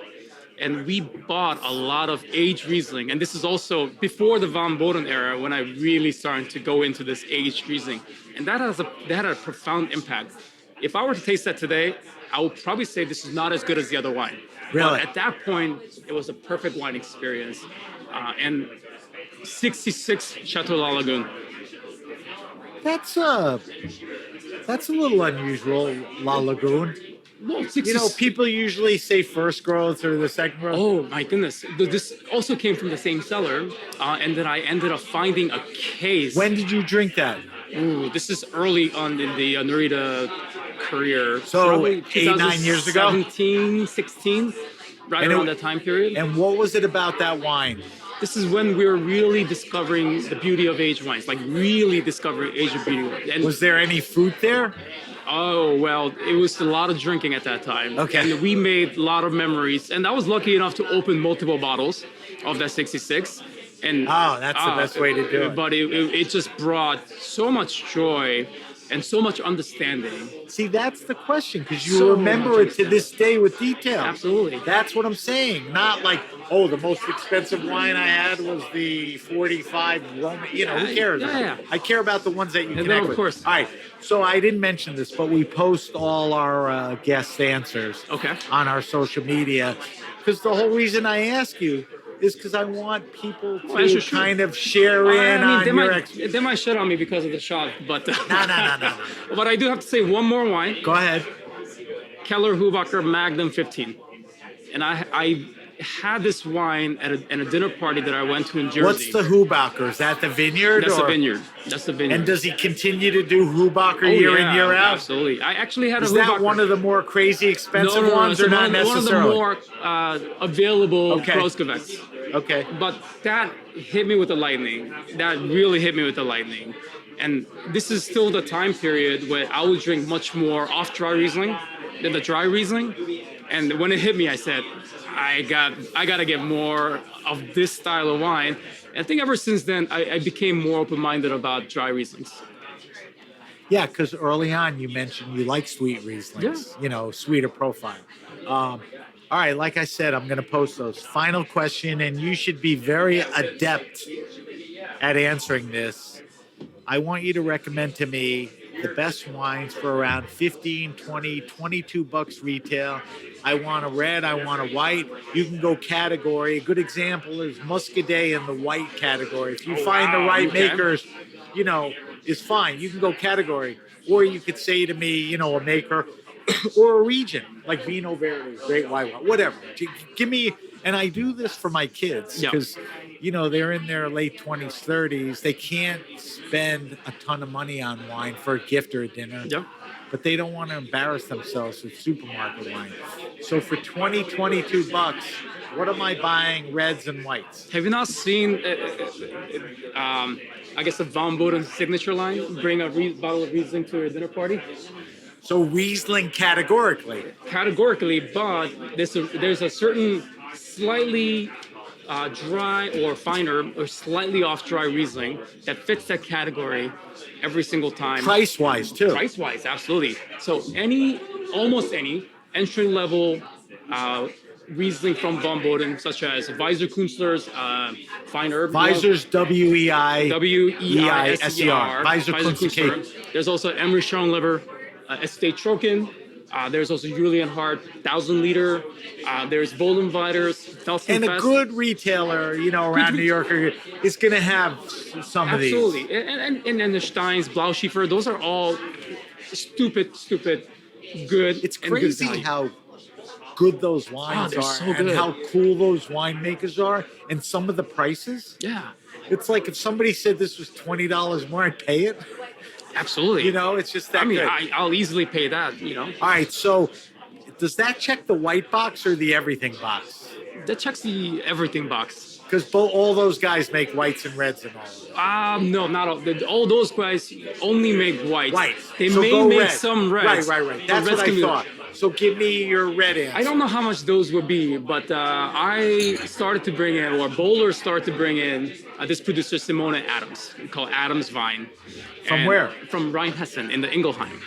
and we bought a lot of aged Riesling. And this is also before the Van Boden era when I really started to go into this aged Riesling. And that had a profound impact. If I were to taste that today, I would probably say this is not as good as the other wine. Really? But at that point, it was a perfect wine experience. And 66 Chateau La Lagune. That's a little unusual, La Lagune. No, 60, People usually say first growth or the second growth. Oh my goodness! This also came from the same seller, and then I ended up finding a case. When did you drink that? Ooh, this is early on in the Noreetuh career. So, Probably 8-9 years ago? 17, 16, right And around that time period. And what was it about that wine? This is when we were really discovering the beauty of aged wines, like really discovering aged beauty. And Was there any fruit there? oh, well, it was a lot of drinking at that time. Okay. And we made a lot of memories. And I was lucky enough to open multiple bottles of that 66. And Oh, that's the best way to do it. But it just brought so much joy and so much understanding. See, that's the question, because you So remember much it to this day with detail. Absolutely. That's what I'm saying. Not like, oh, the most expensive wine I had was the 45 Roman. Who cares? Yeah. I care about the ones that you then, connect of with. course. All right. So I didn't mention this, but we post all our guest answers Okay. on our social media, because the whole reason I ask you is because I want people to that's just true. kind of share in on they your might, they might shit on me because of the shot, but No. But I do have to say one more wine. Go ahead. Keller Hubacher Magnum 15. And I had this wine at a dinner party that I went to in Jersey. What's the Hubacher? Is that the vineyard? That's the or- vineyard. That's the vineyard. And does he continue to do Hubacher Oh, year yeah, in, year out? Absolutely. I actually had Is a that Hubacher. one of the more crazy expensive no, ones, it's or not one of the necessarily? more available Okay. Großgewächs. Okay. But that hit me with the lightning. That really hit me with the lightning. And this is still the time period where I would drink much more off-dry Riesling than the dry Riesling. And when it hit me, I said, I got to get more of this style of wine. And I think ever since then, I became more open-minded about dry Rieslings. Yeah, because early on you mentioned you like sweet Rieslings, sweeter profile. All right, like I said, I'm going to post those. Final question, and you should be very adept at answering this. I want you to recommend to me the best wines for around 15, 20, 22 bucks retail. I want a red, I want a white. You can go category. A good example is Muscadet in the white category. If you find the right makers, is fine. You can go category. Or you could say to me, a maker or a region like Vino Verde, Great White Wine, whatever. Give me, and I do this for my kids because, they're in their late 20s, 30s. They can't spend a ton of money on wine for a gift or a dinner. Yep. But they don't want to embarrass themselves with supermarket wine. So for 20, 22 bucks, what am I buying reds and whites? Have you not seen, I guess, the Von Boden signature line? Bring a bottle of Riesling to your dinner party? So Riesling categorically. Categorically, but there's a certain slightly dry or finer or slightly off dry Riesling that fits that category every single time. Price-wise, too. Price-wise, absolutely. So almost any entry-level Riesling from Von Boden, such as Weiser Kunstler's Fine Herb. Weiser's W-E-I-S-E-R. Weiser Kunstler. There's also Emery Schoenleber, Estate Trocken. There's also Julian Hart, 1,000 liter. There's Bodenweiders, Felsenfest. And a good retailer, around New York is going to have some of these. Absolutely. And the Steins, Blauschiefer, those are all stupid good. It's crazy and good how good those wines are so and good. how cool those winemakers are and some of the prices. Yeah. It's like if somebody said this was $20 more, I'd pay it. Absolutely. It's just that good. I'll easily pay that, All right, so does that check the white box or the everything box? That checks the everything box. Because all those guys make whites and reds and all of that. No, not all. All those guys only make whites. White. They So may go make red. some reds. Right. That's what I thought. So give me your red answer. I don't know how much those would be, but I started to bring in, or Bowler started to bring in, this producer, Simone Adams, called Adams Vine. From where? From Rheinhessen in the Ingelheim.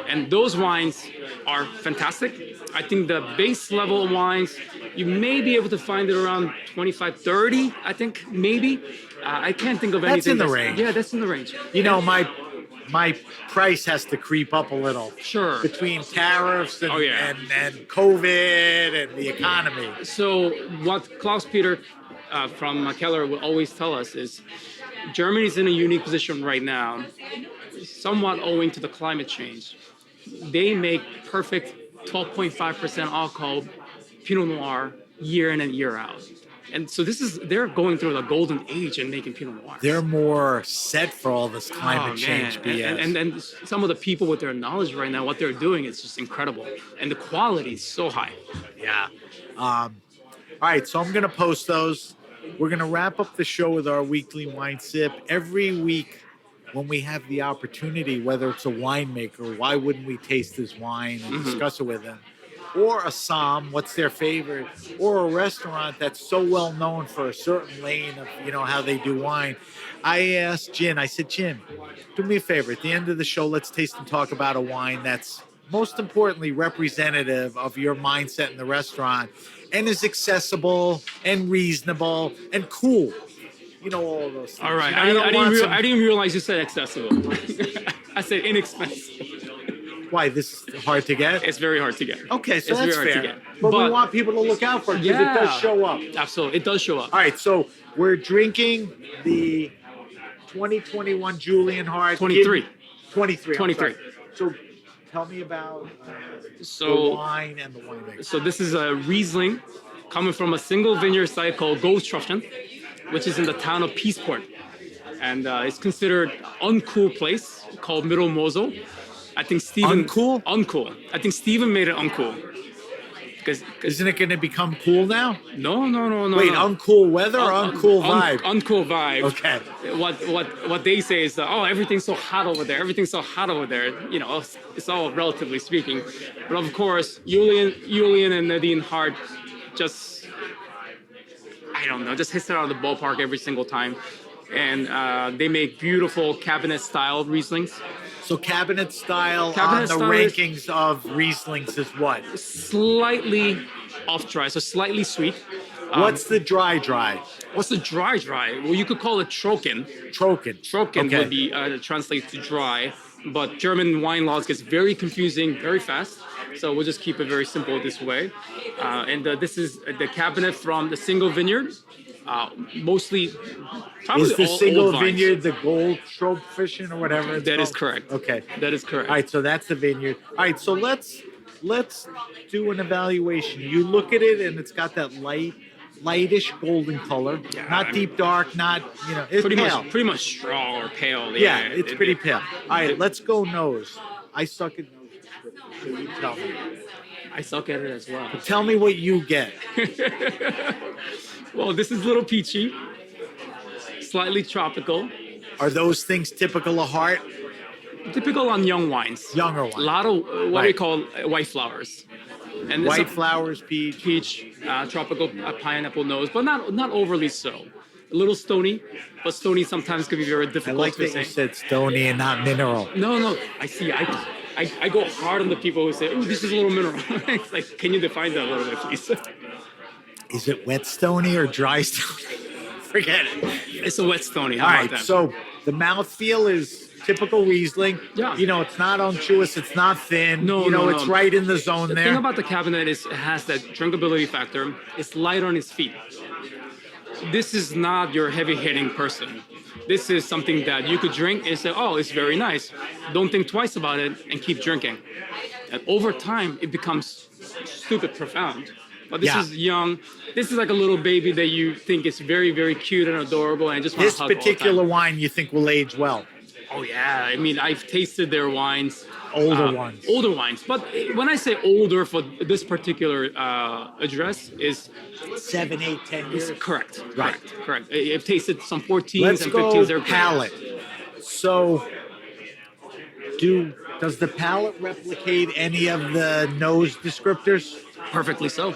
And those wines are fantastic. I think the base level wines, you may be able to find it around 25, 30, I think, maybe. I can't think of anything. That's in the range. Yeah, that's in the range. My price has to creep up a little. Sure. Between tariffs and, Oh, yeah. and COVID and the economy. So what Klaus Peter from Keller will always tell us is Germany's in a unique position right now, somewhat owing to the climate change. They make perfect 12.5% alcohol Pinot Noir year in and year out. And so they're going through the golden age in making Pinot Noir. They're more set for all this climate change BS. And some of the people with their knowledge right now, what they're doing is just incredible. And the quality is so high. Yeah. All right, so I'm going to post those. We're going to wrap up the show with our weekly wine sip. Every week when we have the opportunity, whether it's a winemaker, why wouldn't we taste this wine and discuss it with them? Or a som, what's their favorite, or a restaurant that's so well known for a certain lane of, how they do wine. I asked Jin, I said, Jin, do me a favor. At the end of the show, let's taste and talk about a wine that's most importantly representative of your mindset in the restaurant and is accessible and reasonable and cool. All of those things. All right. I didn't realize you said accessible. I said inexpensive. Why, this is hard to get? It's very hard to get. Okay, so it's that's very hard fair. to get. But we want people to look out for it because it does show up. Absolutely. It does show up. All right, so we're drinking the 2021 Julian Hart. 23. 23. 23. So tell me about the wine and the winemaker. So this is a Riesling coming from a single vineyard site called Goldschroften, which is in the town of Peaceport. And it's considered an uncool place called Middle Mosel. I think Steven... Uncool? Uncool. I think Steven made it uncool. Isn't it going to become cool now? No. Wait, uncool weather or uncool vibe? Uncool vibe. Okay. What they say is, everything's so hot over there. Everything's so hot over there. It's all relatively speaking. But of course, Julian and Nadine Hart just hits it out of the ballpark every single time. And they make beautiful cabinet-style Rieslings. So cabinet style Cabinet on the style is- rankings of Rieslings is what? Slightly off dry, so slightly sweet. What's the dry? What's the dry? Well, you could call it Trocken. Trocken. Trocken Okay. would be translated to dry, but German wine laws gets very confusing very fast. So we'll just keep it very simple this way. And this is the cabinet from the single vineyard. Mostly, probably Is the all single old vines. vineyard the gold trope fishing or whatever? It's That is called? correct. Okay. That is correct. All right, so that's the vineyard. All right, so let's do an evaluation. You look at it and it's got that lightish golden color. Not deep dark, not it's pale. Pretty much straw or pale. Yeah, it's pretty pale. All right, let's go nose. I suck at nose description, so you tell me. I suck at it as well. Tell me what you get. Well, this is a little peachy, slightly tropical, Are those things typical of Hart? typical on young wines. Younger wines. A lot of what we Right. call white flowers. And it's White a flowers, peach. peach, tropical pineapple nose, but not overly so. A little stony, but stony sometimes can be very I difficult like to that say. you said stony and not mineral. No, I see. I go hard on the people who say, "Oh, this is a little mineral." It's like, can you define that a little bit, please? Is it wet stony or dry stony? Forget it. It's a wet stony. How All about right, that? so the mouthfeel is typical Riesling. Yeah. It's not unctuous, it's not thin. No, it's right in the zone The there. thing about the cabinet is it has that drinkability factor. It's light on its feet. This is not your heavy-hitting person. This is something that you could drink and say, "Oh, it's very nice." Don't think twice about it and keep drinking. And over time, it becomes stupid profound. But this Yeah. is young. This is like a little baby that you think is very, very cute and adorable, and just want This to hug all the time. particular wine you think will age well. Oh yeah, I mean I've tasted their wines. Older ones. Older wines, but when I say older for this particular address is 7, 8, 10 years. correct. Right. Correct. I've tasted some 14s Let's and go 15s. They're great. palate. So, does the palate replicate any of the nose descriptors? Perfectly so.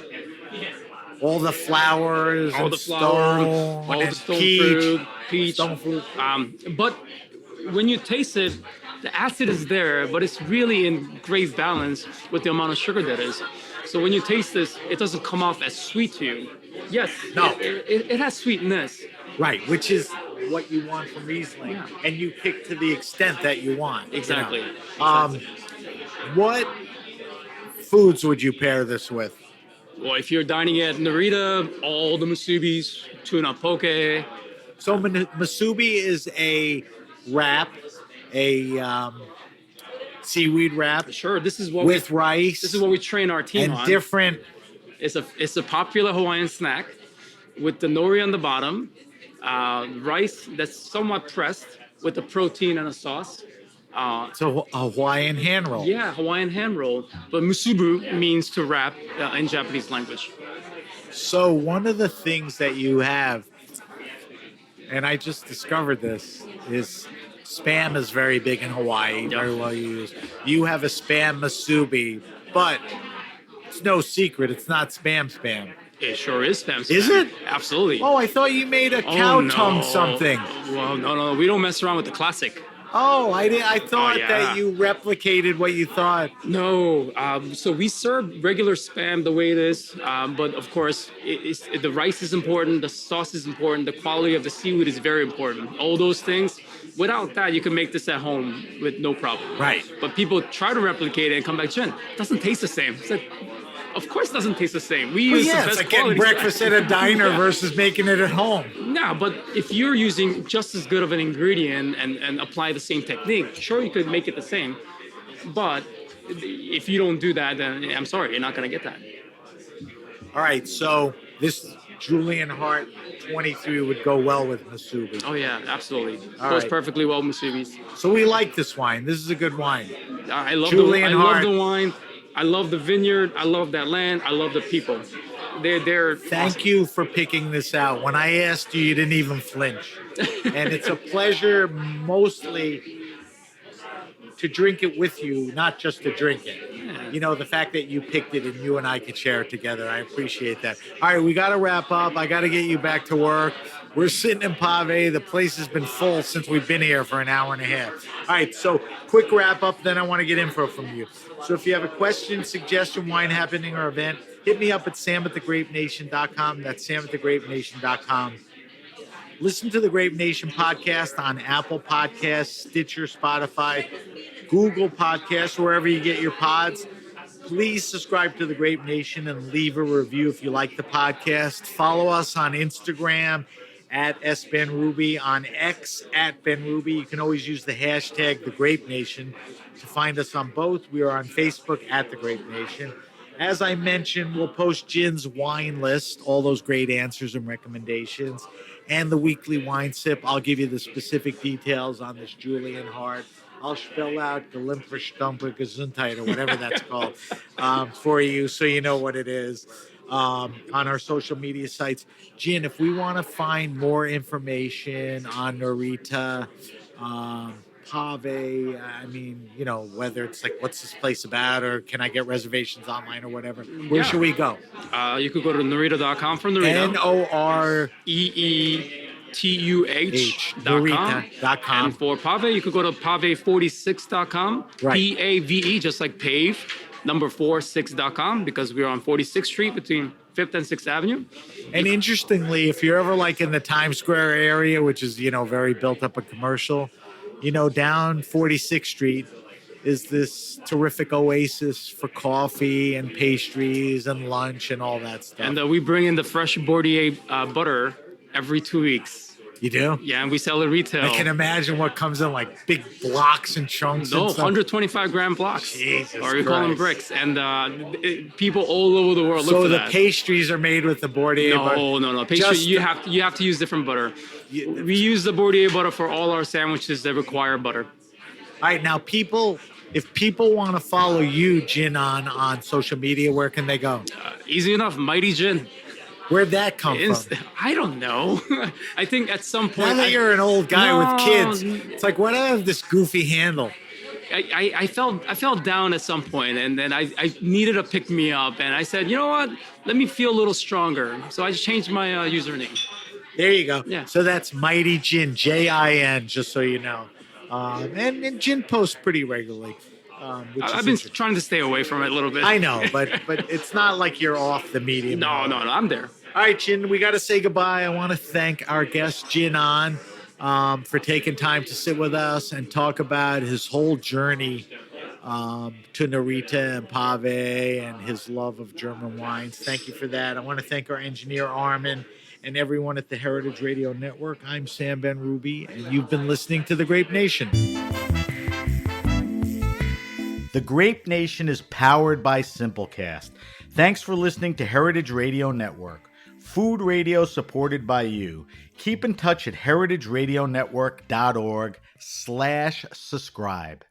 All the flowers, All and the flower, stone, all and the stone peach. fruit, peach. Stone fruit. But when you taste it, the acid is there, but it's really in great balance with the amount of sugar that is. So when you taste this, it doesn't come off as sweet to you. Yes, No. it has sweetness. Right, which is what you want from Riesling, Yeah. and you pick to the extent that you want. Exactly. What foods would you pair this with? Well, if you're dining at Noreetuh, all the musubis, tuna poke. So masubi is a wrap, a seaweed wrap Sure, this is what with rice this is what we train our team and on. different. It's a popular Hawaiian snack with the nori on the bottom, rice that's somewhat pressed with the protein and a sauce. It's a Hawaiian hand roll. Yeah, Hawaiian hand roll, but musubu means to wrap in Japanese language. So one of the things that you have, and I just discovered this, is spam is very big in Hawaii, very well used. You have a spam masubi, but it's no secret, it's not spam. It sure is spam. Is it? Absolutely. Oh, I thought you made a cow no. tongue something. Well, no, we don't mess around with the classic. Oh, I thought yeah. that you replicated what you thought. No, so we serve regular spam the way it is, but of course, the rice is important, the sauce is important, the quality of the seaweed is very important. All those things. Without that, you can make this at home with no problem. Right. But people try to replicate it and come back, Jen, it doesn't taste the same. It's like, of course, it doesn't taste the same. We use the Yeah, best it's like getting quality breakfast stuff. at a diner Yeah. versus making it at home. No, but if you're using just as good of an ingredient and apply the same technique, sure, you could make it the same. But if you don't do that, then I'm sorry, you're not going to get that. All right, so this Julian Hart 23 would go well with Masubi. Oh, yeah, absolutely. All Goes right. perfectly well with musubis. So we like this wine. This is a good wine. I love Julian I love Hart. the wine. I love the vineyard. I love that land. I love the people. They're Thank you for picking this out. When I asked you, you didn't even flinch. And it's a pleasure mostly to drink it with you, not just to drink it. You know, the fact that you picked it and you and I could share it together, I appreciate that. All right, we got to wrap up. I got to get you back to work. We're sitting in Pave. The place has been full since we've been here for an hour and a half. All right, so quick wrap up, then I want to get info from you. So if you have a question, suggestion, wine happening, or event, hit me up at samatthegrapenation.com. That's samatthegrapenation.com. Listen to the Grape Nation podcast on Apple Podcasts, Stitcher, Spotify, Google Podcasts, wherever you get your pods. Please subscribe to the Grape Nation and leave a review if you like the podcast. Follow us on Instagram at SBenRuby, on X at BenRuby. You can always use the hashtag The Grape Nation to find us on both. We are on Facebook at The Grape Nation. As I mentioned, we'll post Jin's wine list, all those great answers and recommendations, and the weekly wine sip. I'll give you the specific details on this Julian Hart. I'll spell out the Limferstumper Gesundheit or whatever that's called for you so you know what it is on our social media sites. Jin, if we want to find more information on Noreetuh, Pave, I mean, you know, whether it's like, what's this place about, or can I get reservations online or whatever, where should we go? You could go to Noreetuh.com for Noreetuh. Noreetuh.com. And for Pave, you could go to pave46.com. Right. Pave, just like pave, number 46.com, because we're on 46th Street between 5th and 6th Avenue. And interestingly, if you're ever like in the Times Square area, which is, you know, very built up and commercial, you know, down 46th Street is this terrific oasis for coffee and pastries and lunch and all that stuff. And we bring in the fresh Bordier butter every 2 weeks. You do? Yeah, and we sell it retail. I can imagine what comes in like big blocks and chunks. No, and stuff. 125 gram blocks. Jesus or we call them bricks. And people all over the world look for that. So the pastries are made with the Bordier butter? No. Pastry, you have to use different butter. We use the Bordier butter for all our sandwiches that require butter. All right, now if people want to follow you, Jin Ahn, on social media, where can they go? Easy enough, Mighty Jin. Where'd that come from? I don't know. I think at some point... Now that you're an old guy with kids, it's like, why do I have this goofy handle? I fell down at some point, and then I needed a pick-me-up, and I said, you know what? Let me feel a little stronger. So I just changed my username. There you go. Yeah. So that's Mighty Jin, Jin, just so you know. And Jin posts pretty regularly. I've been trying to stay away from it a little bit. I know, but it's not like you're off the medium. No, I'm there. All right, Jin, we got to say goodbye. I want to thank our guest, Jin Ahn, for taking time to sit with us and talk about his whole journey to Noreetuh and Pave and his love of German wines. Thank you for that. I want to thank our engineer, Armin, and everyone at the Heritage Radio Network. I'm Sam BenRuby, and you've been listening to The Grape Nation. The Grape Nation is powered by Simplecast. Thanks for listening to Heritage Radio Network. Food radio supported by you. Keep in touch at heritageradionetwork.org/subscribe.